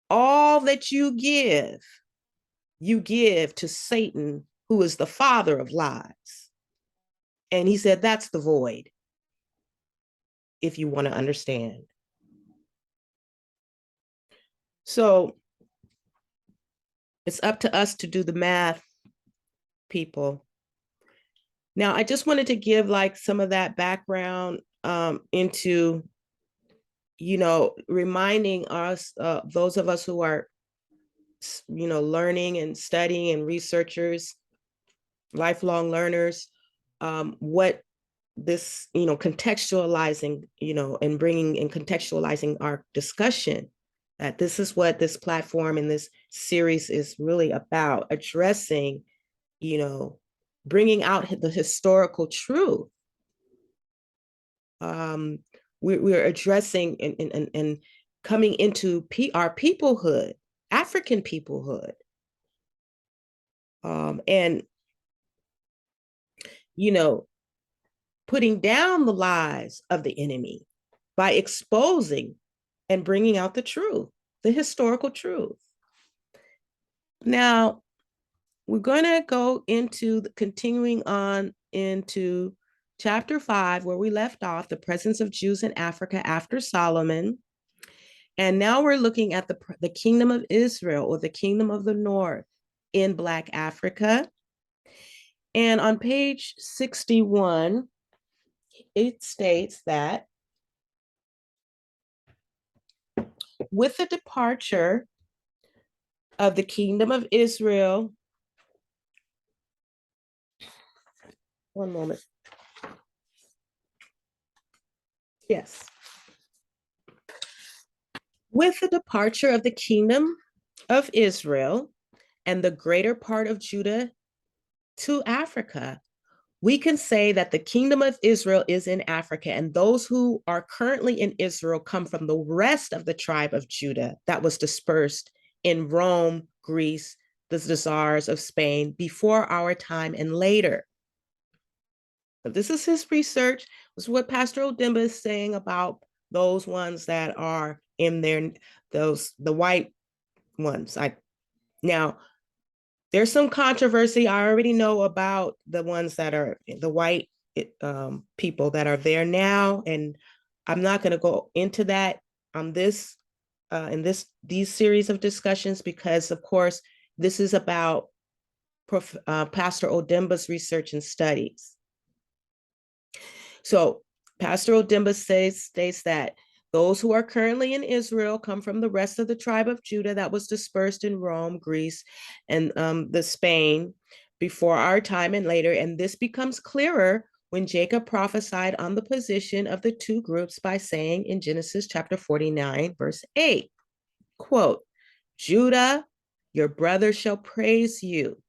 all that you give to Satan, who is the father of lies. And he said, that's the void, if you want to understand. So it's up to us to do the math, people. Now, I just wanted to give like some of that background into, reminding us, those of us who are, learning and studying and researchers, lifelong learners, what this, contextualizing, and bringing and contextualizing our discussion, that this is what this platform and this series is really about, addressing, bringing out the historical truth. We're addressing and coming into our peoplehood, African peoplehood, and putting down the lies of the enemy by exposing and bringing out the truth, the historical truth. Now, we're going to go into continuing on into chapter 5, where we left off, the presence of Jews in Africa after Solomon. And now we're looking at the kingdom of Israel, or the kingdom of the north in Black Africa. And on page 61, it states that with the departure of the kingdom of Israel, one moment. Yes. With the departure of the kingdom of Israel and the greater part of Judah to Africa, we can say that the kingdom of Israel is in Africa, and those who are currently in Israel come from the rest of the tribe of Judah that was dispersed in Rome, Greece, the czars of Spain before our time and later. But this is his research. This is what Pastor Odemba is saying about those ones that are in there, the white ones. Now, there's some controversy. I already know about the ones that are the white people that are there now, and I'm not going to go into that on this in these series of discussions, because of course this is about Pastor Odemba's research and studies. So Pastor Odemba states that those who are currently in Israel come from the rest of the tribe of Judah that was dispersed in Rome, Greece, and the Spain before our time and later. And this becomes clearer when Jacob prophesied on the position of the two groups by saying in Genesis chapter 49, verse 8, quote, Judah, your brother shall praise you.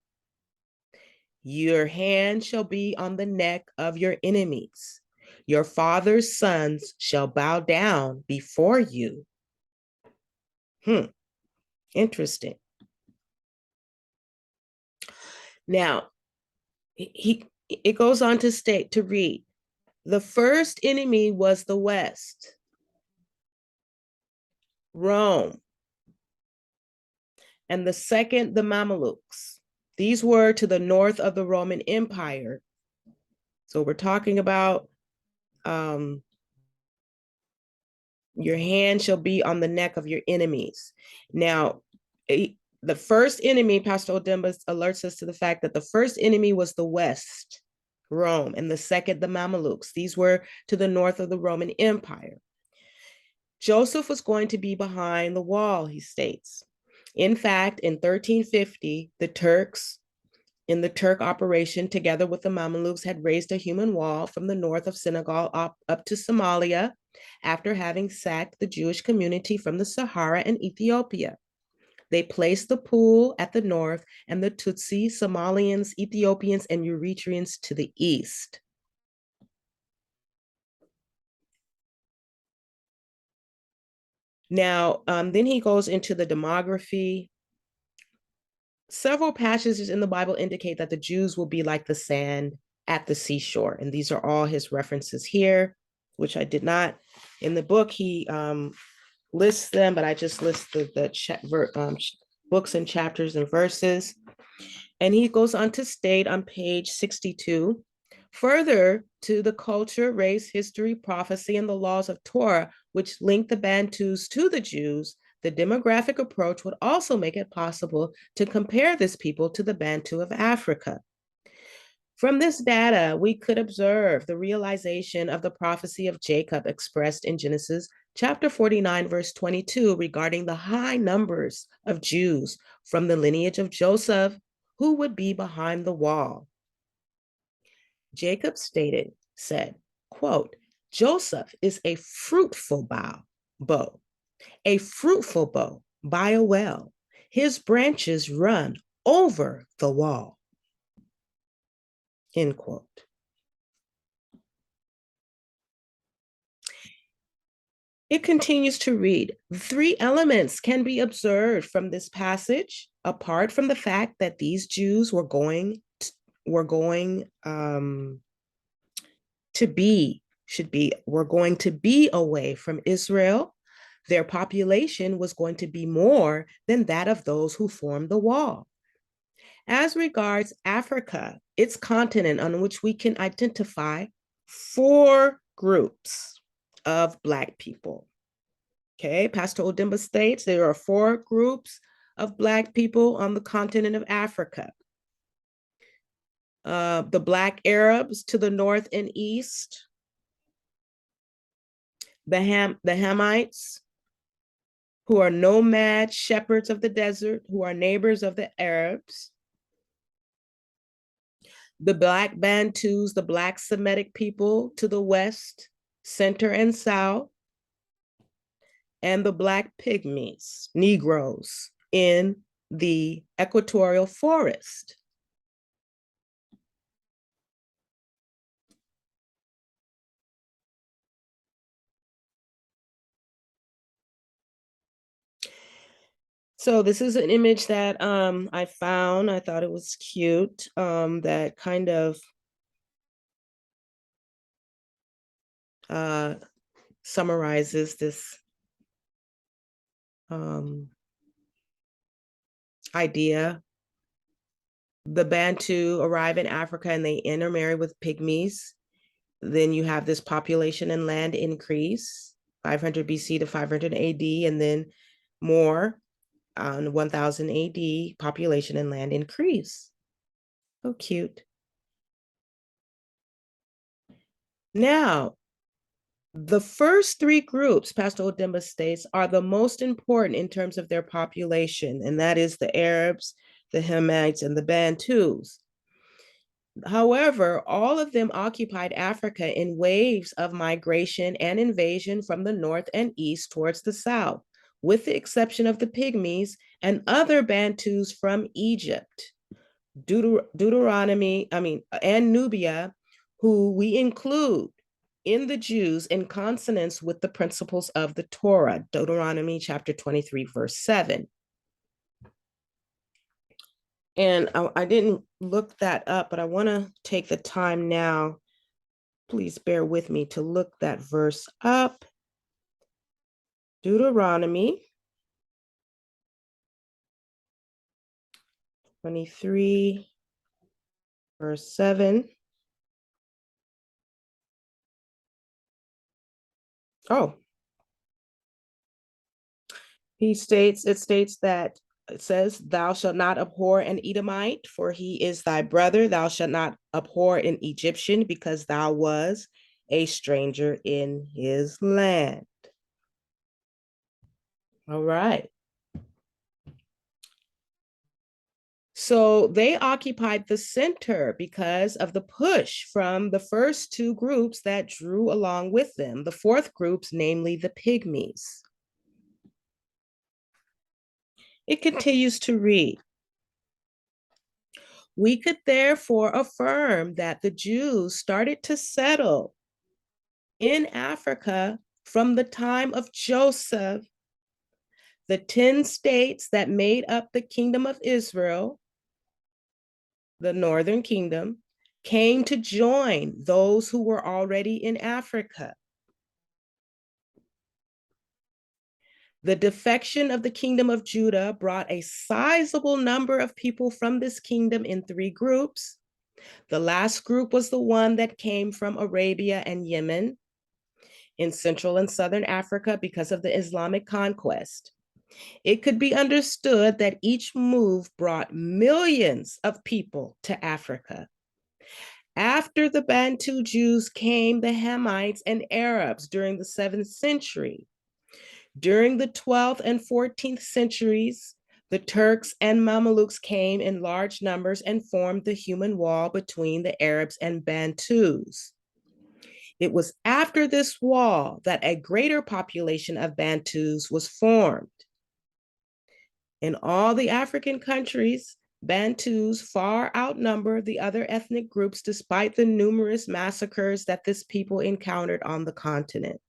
Your hand shall be on the neck of your enemies. Your father's sons shall bow down before you. Interesting. Now, it goes on to read, the first enemy was the West, Rome. and the second, the Mamelukes. These were to the north of the Roman Empire. So we're talking about your hand shall be on the neck of your enemies. Now, the first enemy, Pastor Odemba alerts us to the fact that the first enemy was the West, Rome, and the second, the Mamelukes. These were to the north of the Roman Empire. Joseph was going to be behind the wall, he states. In fact, in 1350, the Turks, in the Turk operation, together with the Mamelukes, had raised a human wall from the north of Senegal up to Somalia after having sacked the Jewish community from the Sahara and Ethiopia. They placed the pool at the north and the Tutsi, Somalians, Ethiopians, and Eritreans to the east. Now, then he goes into the demography. Several passages in the Bible indicate that the Jews will be like the sand at the seashore. And these are all his references here, which I did not. In the book, he lists them, but I just listed the books and chapters and verses. And he goes on to state on page 62, further to the culture, race, history, prophecy, and the laws of Torah, which link the Bantus to the Jews, the demographic approach would also make it possible to compare this people to the Bantu of Africa. From this data, we could observe the realization of the prophecy of Jacob expressed in Genesis chapter 49, verse 22, regarding the high numbers of Jews from the lineage of Joseph who would be behind the wall. Jacob said, quote, Joseph is a fruitful bow, a fruitful bow by a well. His branches run over the wall. End quote. It continues to read, 3 elements can be observed from this passage, apart from the fact that these Jews were going to be away from Israel. Their population was going to be more than that of those who formed the wall. As regards Africa, its continent on which we can identify 4 groups of Black people. Okay, Pastor Odemba states there are 4 groups of Black people on the continent of Africa. The Black Arabs to the north and east, the Hamites, who are nomad shepherds of the desert, who are neighbors of the Arabs, the Black Bantus, the Black Semitic people to the west, center, and south, and the Black Pygmies, Negroes, in the equatorial forest. So this is an image that I found. I thought it was cute, that kind of summarizes this idea. The Bantu arrive in Africa and they intermarry with Pygmies. Then you have this population and land increase, 500 BC to 500 AD, and then more on 1000 AD, population and land increase. So cute. Now, the first 3 groups, Pastor Odemba states, are the most important in terms of their population, and that is the Arabs, the Hamites, and the Bantus. However, all of them occupied Africa in waves of migration and invasion from the north and east towards the south, with the exception of the Pygmies and other Bantus from Egypt, and Nubia, who we include in the Jews in consonance with the principles of the Torah, Deuteronomy chapter 23, verse 7. And I didn't look that up, but I want to take the time now, please bear with me, to look that verse up. Deuteronomy 23, verse 7. Oh, it states that it says, thou shalt not abhor an Edomite, for he is thy brother. Thou shalt not abhor an Egyptian, because thou was a stranger in his land. All right. So they occupied the center because of the push from the first two groups that drew along with them, the fourth groups, namely the Pygmies. It continues to read, we could therefore affirm that the Jews started to settle in Africa from the time of Joseph. The 10 states that made up the kingdom of Israel, the northern kingdom, came to join those who were already in Africa. The defection of the kingdom of Judah brought a sizable number of people from this kingdom in 3 groups. The last group was the one that came from Arabia and Yemen in Central and Southern Africa because of the Islamic conquest. It could be understood that each move brought millions of people to Africa. After the Bantu Jews came the Hamites and Arabs during the 7th century. During the 12th and 14th centuries, the Turks and Mamelukes came in large numbers and formed the human wall between the Arabs and Bantus. It was after this wall that a greater population of Bantus was formed. In all the African countries, Bantus far outnumber the other ethnic groups despite the numerous massacres that this people encountered on the continent.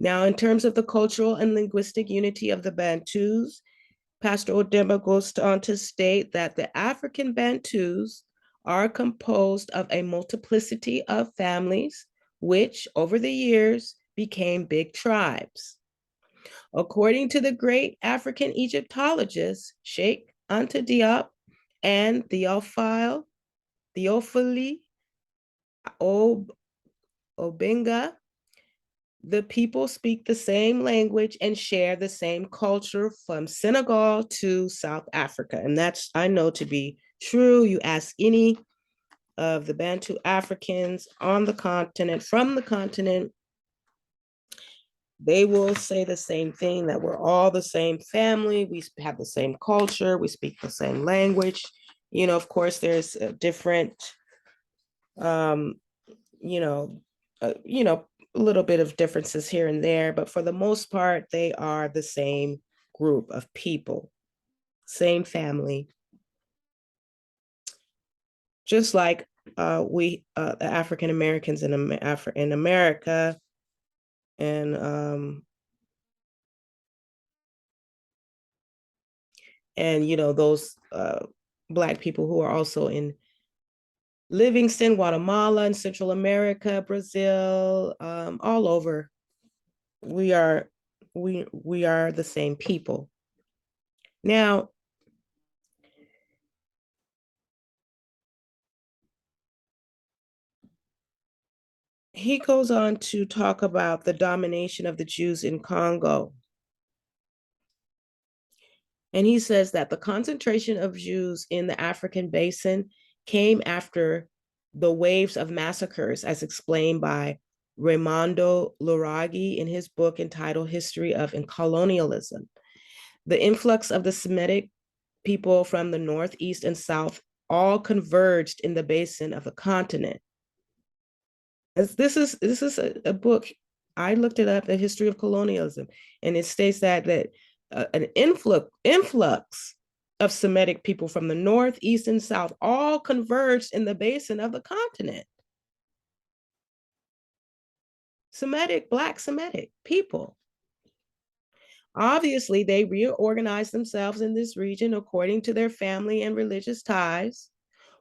Now, in terms of the cultural and linguistic unity of the Bantus, Pastor Odemba goes on to state that the African Bantus are composed of a multiplicity of families, which over the years became big tribes. According to the great African Egyptologist, Sheikh Anta Diop and Theophile Obenga, the people speak the same language and share the same culture from Senegal to South Africa. And that's, I know, to be true. You ask any of the Bantu Africans on the continent, from the continent, they will say the same thing, that we're all the same family. We have the same culture. We speak the same language. You know, of course, there's a different, um, you know, a little bit of differences here and there, but for the most part, they are the same group of people, same family. Just like the African Americans in America, and you know, those Black people who are also in Livingston, Guatemala, and Central America, Brazil, all over. We are the same people. Now, he goes on to talk about the domination of the Jews in Congo. And he says that the concentration of Jews in the African basin came after the waves of massacres, as explained by Raimondo Luragi in his book entitled History of Colonialism. The influx of the Semitic people from the North, East, and South all converged in the basin of the continent. This is a book, I looked it up, The History of Colonialism, and it states that an influx of Semitic people from the North, East, and South all converged in the basin of the continent. Black Semitic people. Obviously, they reorganized themselves in this region according to their family and religious ties.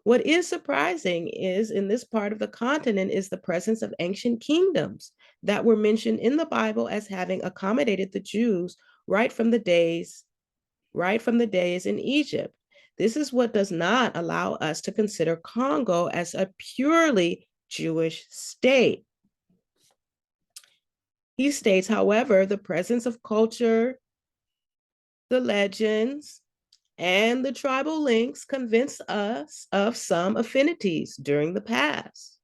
What is surprising is in this part of the continent is the presence of ancient kingdoms that were mentioned in the Bible as having accommodated the Jews right from the days right from the days in Egypt. This is what does not allow us to consider Congo as a purely Jewish state. He states, however, the presence of culture, the legends, and the tribal links convince us of some affinities during the past.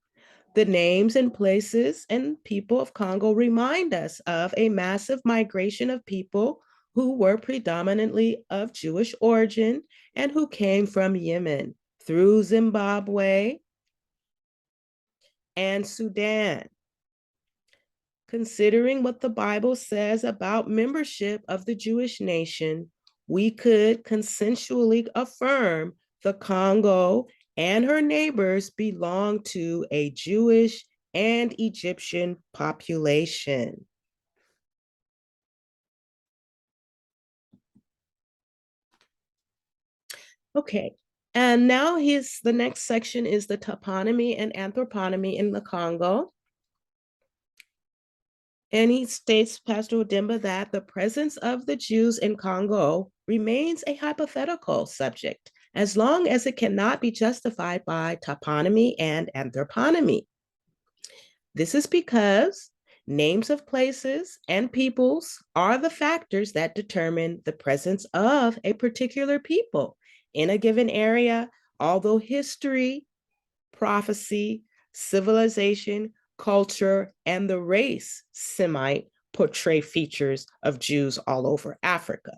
The names and places and people of Congo remind us of a massive migration of people who were predominantly of Jewish origin and who came from Yemen through Zimbabwe and Sudan. Considering what the Bible says about membership of the Jewish nation, we could consensually affirm the Congo and her neighbors belong to a Jewish and Egyptian population. Okay, and now the next section is the toponymy and anthroponymy in the Congo. And he states, Pastor Odemba, that the presence of the Jews in Congo remains a hypothetical subject as long as it cannot be justified by toponymy and anthroponymy. This is because names of places and peoples are the factors that determine the presence of a particular people in a given area, although history, prophecy, civilization, culture, and the race Semite portray features of Jews all over Africa.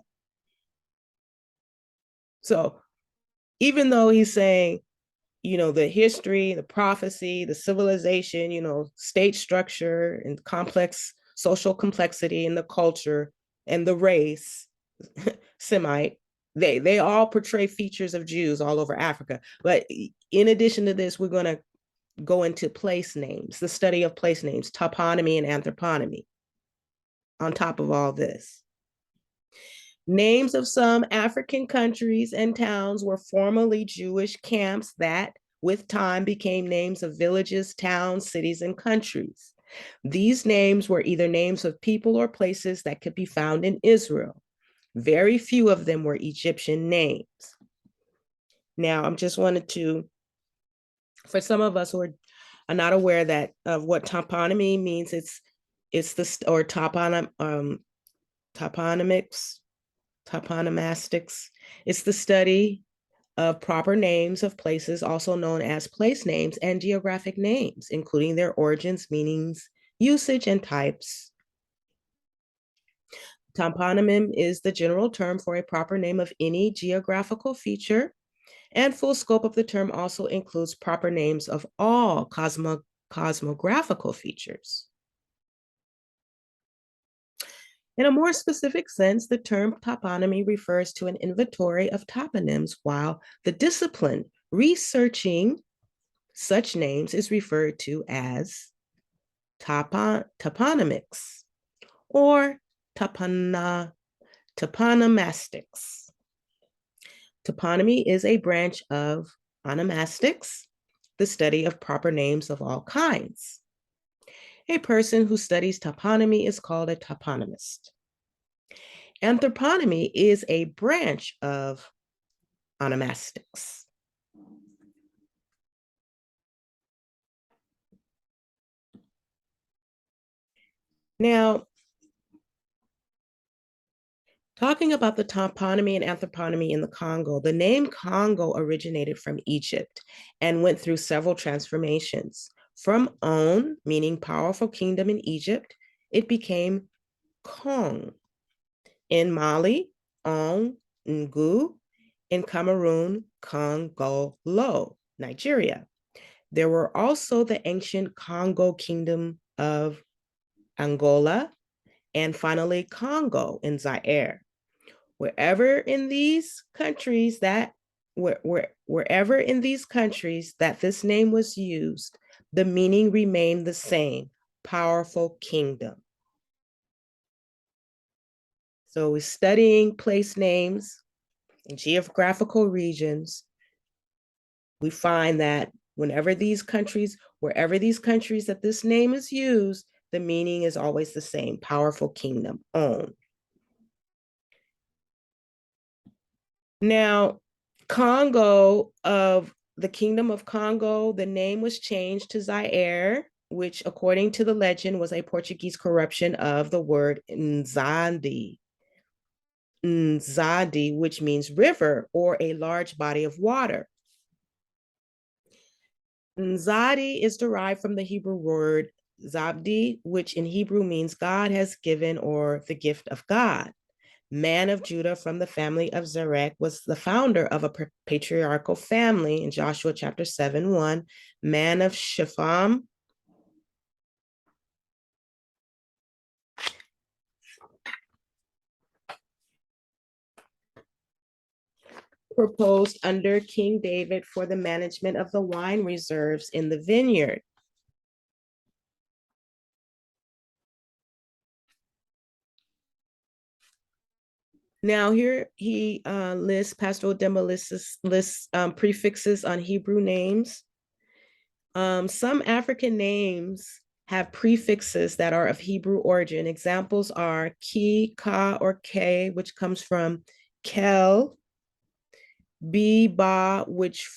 So even though he's saying, the history, the prophecy, the civilization, state structure and complex social complexity and the culture and the race, Semite, they all portray features of Jews all over Africa. But in addition to this, we're going to go into place names, the study of place names, toponymy and anthroponymy on top of all this. Names of some African countries and towns were formerly Jewish camps that, with time, became names of villages, towns, cities, and countries. These names were either names of people or places that could be found in Israel. Very few of them were Egyptian names. Now, I'm just wanted to, for some of us who are not aware that of what toponymy means, it's the or toponymics, toponomastics. It's the study of proper names of places, also known as place names, and geographic names, including their origins, meanings, usage, and types. Toponym is the general term for a proper name of any geographical feature, and full scope of the term also includes proper names of all cosmographical features. In a more specific sense, the term toponymy refers to an inventory of toponyms, while the discipline researching such names is referred to as toponymics or toponomastics. Toponymy is a branch of onomastics, the study of proper names of all kinds. A person who studies toponymy is called a toponymist. Anthroponymy is a branch of onomastics. Now, talking about the toponymy and anthroponymy in the Congo, the name Congo originated from Egypt and went through several transformations. From On, meaning powerful kingdom in Egypt, it became Kong. In Mali, On Ngu. In Cameroon, Congolo, Nigeria. There were also the ancient Congo kingdom of Angola, and finally Congo in Zaire. Wherever in these countries that this name was used, the meaning remained the same: powerful kingdom. So we're studying place names in geographical regions. We find that wherever these countries that this name is used, the meaning is always the same: powerful kingdom, own. Now, Congo of the Kingdom of Congo, the name was changed to Zaire, which, according to the legend, was a Portuguese corruption of the word Nzandi. Nzadi, which means river or a large body of water. Nzadi is derived from the Hebrew word Zabdi, which in Hebrew means God has given or the gift of God. Man of Judah from the family of Zerek was the founder of a patriarchal family in Joshua chapter 7:1. Man of Shepham proposed under King David for the management of the wine reserves in the vineyard. Now here he lists, Pastor Odemba lists prefixes on Hebrew names. Some African names have prefixes that are of Hebrew origin. Examples are ki, ka, or ke, which comes from kel, bi, ba, which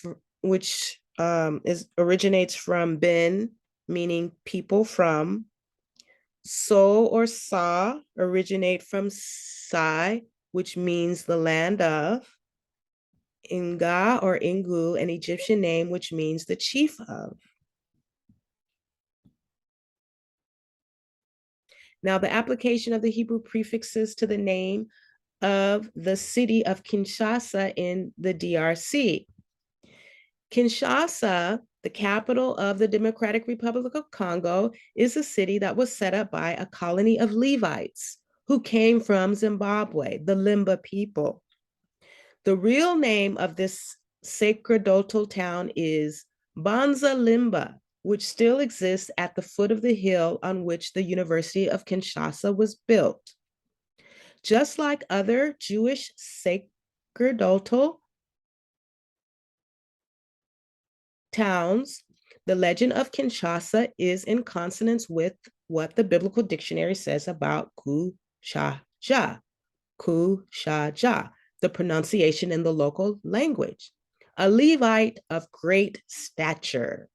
is originates from bin, meaning people from. So or sa originate from sai, which means the land of. Inga or Ingu, an Egyptian name which means the chief of. Now, the application of the Hebrew prefixes to the name of the city of Kinshasa in the DRC. Kinshasa, the capital of the Democratic Republic of Congo, is a city that was set up by a colony of Levites who came from Zimbabwe, the Limba people. The real name of this sacerdotal town is Banza Limba, which still exists at the foot of the hill on which the University of Kinshasa was built. Just like other Jewish sacerdotal towns, the legend of Kinshasa is in consonance with what the biblical dictionary says about Kushaja, Kushaja, the pronunciation in the local language. A Levite of great stature.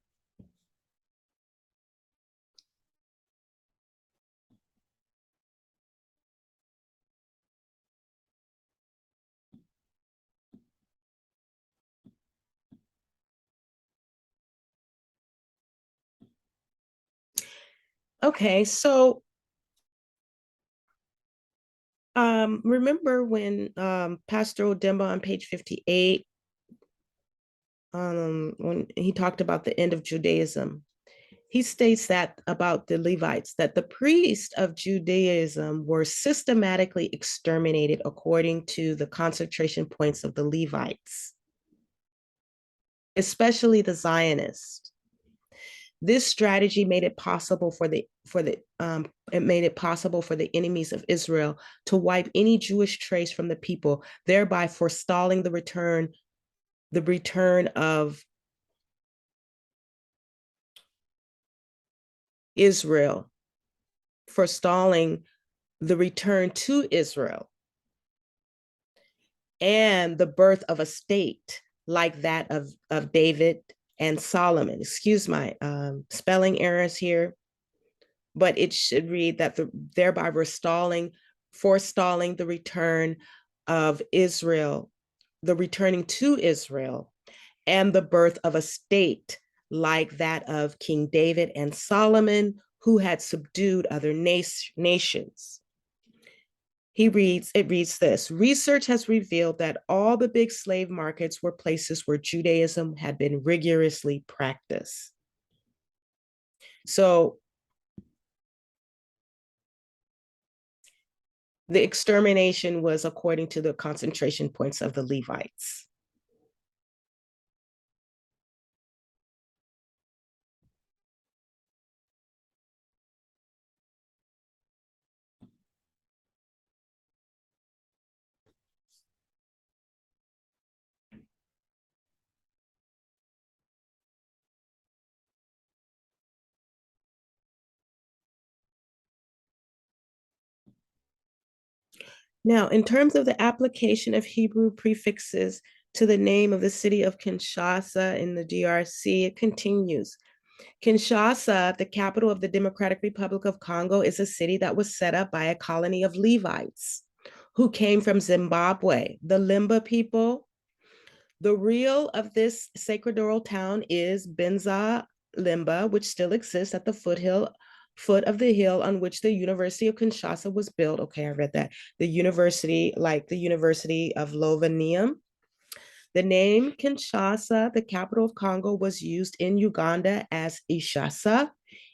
Okay, so remember when Pastor Odemba on page 58, when he talked about the end of Judaism, he states that about the Levites, that the priests of Judaism were systematically exterminated according to the concentration points of the Levites, especially the Zionists. This strategy made it possible for the it made it possible for the enemies of Israel to wipe any Jewish trace from the people, thereby forestalling the return of Israel, forestalling the return to Israel and the birth of a state like that of David and Solomon. Excuse my spelling errors here, but it should read that thereby forestalling the return of Israel, the returning to Israel, and the birth of a state like that of King David and Solomon, who had subdued other nations. It reads this: research has revealed that all the big slave markets were places where Judaism had been rigorously practiced. So the extermination was according to the concentration points of the Levites. Now, in terms of the application of Hebrew prefixes to the name of the city of Kinshasa in the DRC, it continues. Kinshasa, the capital of the Democratic Republic of Congo, is a city that was set up by a colony of Levites who came from Zimbabwe. The Limba people. The real of this sacrediral town is Benza Limba, which still exists at the foot of the hill on which the University of Kinshasa was built. Okay, I read that. The university, like the University of Lovanium. The name Kinshasa, the capital of Congo, was used in Uganda as Ishasa.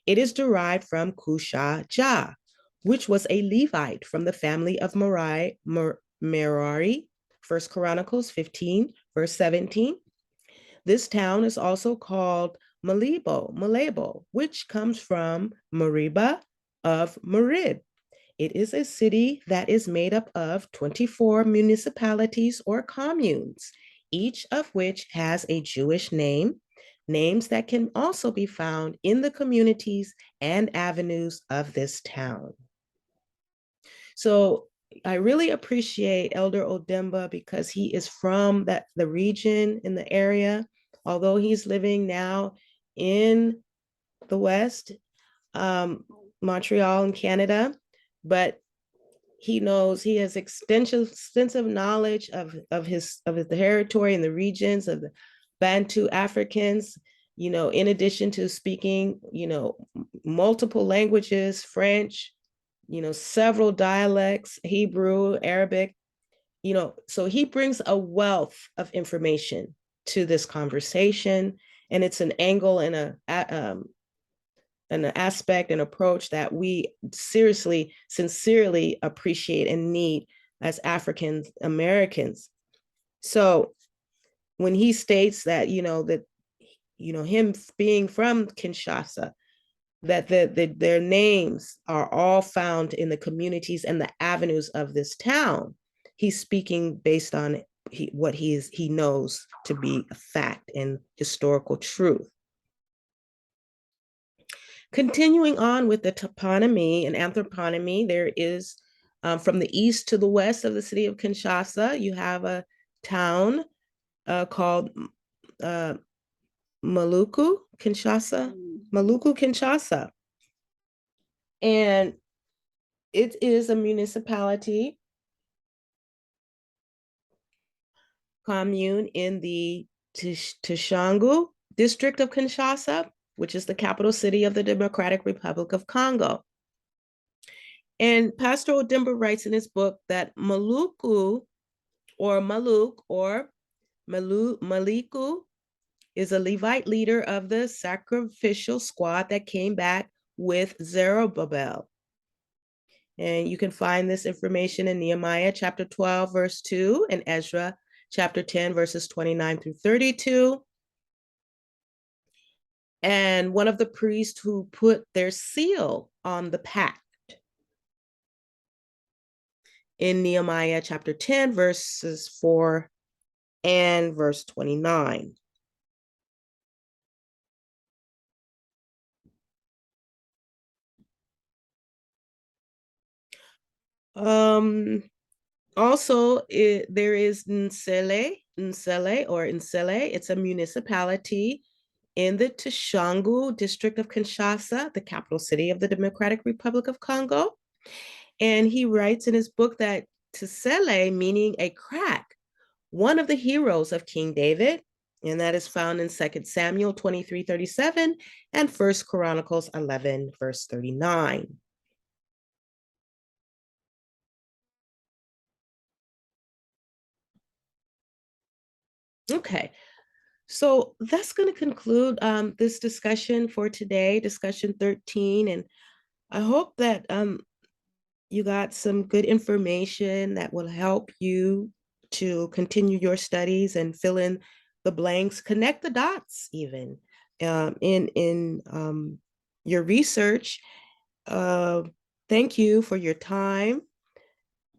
It is derived from Kushaja, which was a Levite from the family of Merari, First Chronicles 15, verse 17. This town is also called Malebo, which comes from Mariba of Marib. It is a city that is made up of 24 municipalities or communes, each of which has a Jewish name, names that can also be found in the communities and avenues of this town. So I really appreciate Elder Odemba because he is from the region in the area, although he's living now in the West, Montreal in Canada, but he has extensive knowledge of the territory and the regions of the Bantu Africans, in addition to speaking, multiple languages, French, several dialects, Hebrew, Arabic, so he brings a wealth of information to this conversation, and it's an angle and an aspect and approach that we sincerely appreciate and need as African Americans. So when he states that, him being from Kinshasa, that their names are all found in the communities and the avenues of this town, he's speaking based on what he knows to be a fact and historical truth. Continuing on with the toponymy and anthroponymy, there is from the east to the west of the city of Kinshasa, you have a town called Maluku, Kinshasa. And it is a municipality commune in the Tishangu district of Kinshasa, which is the capital city of the Democratic Republic of Congo. And Pastor Odemba writes in his book that Maluku or Maluk or Maliku is a Levite leader of the sacrificial squad that came back with Zerubbabel. And you can find this information in Nehemiah chapter 12, verse 2, and Ezra chapter 10, verses 29 through 32. And one of the priests who put their seal on the pact in Nehemiah chapter 10, verses 4 and verse 29. Also, there is Nsele. It's a municipality in the Tishangu district of Kinshasa, the capital city of the Democratic Republic of Congo. And he writes in his book that Tsele, meaning a crack, one of the heroes of King David, and that is found in 2 Samuel 23:37 and 1 Chronicles 11, verse 39. Okay, so that's going to conclude this discussion for today, discussion 13. And I hope that you got some good information that will help you to continue your studies and fill in the blanks, connect the dots even in your research. Thank you for your time.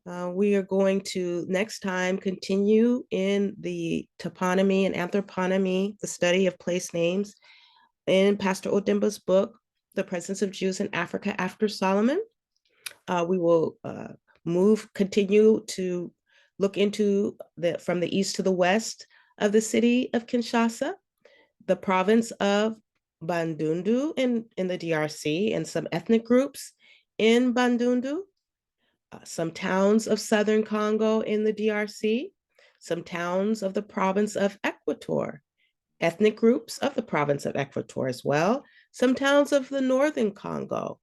We are going to next time continue in the toponymy and anthroponymy, the study of place names, in Pastor Odemba's book, The Presence of Jews in Africa After Solomon. We will continue to look into from the east to the west of the city of Kinshasa, the province of Bandundu in the DRC, and some ethnic groups in Bandundu, some towns of southern Congo in the DRC, some towns of the province of Equator, ethnic groups of the province of Equator as well, some towns of the northern Congo,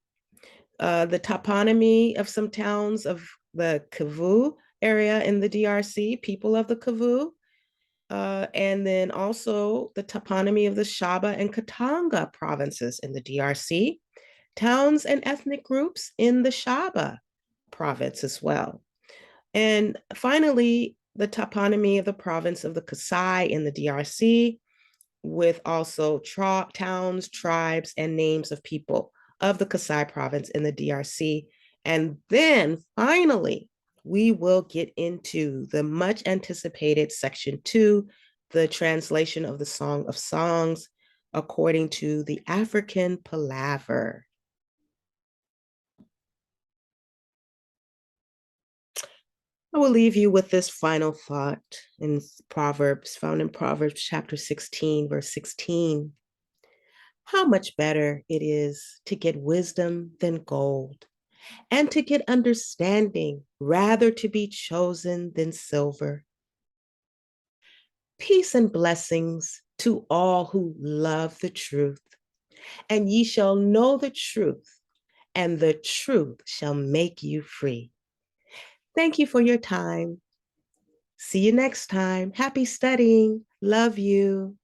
the toponymy of some towns of the Kivu area in the DRC, people of the Kivu, and then also the toponymy of the Shaba and Katanga provinces in the DRC, towns and ethnic groups in the Shaba province as well. And finally, the toponymy of the province of the Kasai in the DRC, with also towns, tribes, and names of people of the Kasai province in the DRC. And then finally, we will get into the much anticipated section 2, the translation of the Song of Songs according to the African palaver. I will leave you with this final thought in Proverbs, found in Proverbs chapter 16, verse 16. How much better it is to get wisdom than gold, and to get understanding rather to be chosen than silver. Peace and blessings to all who love the truth, and ye shall know the truth, and the truth shall make you free. Thank you for your time. See you next time. Happy studying. Love you.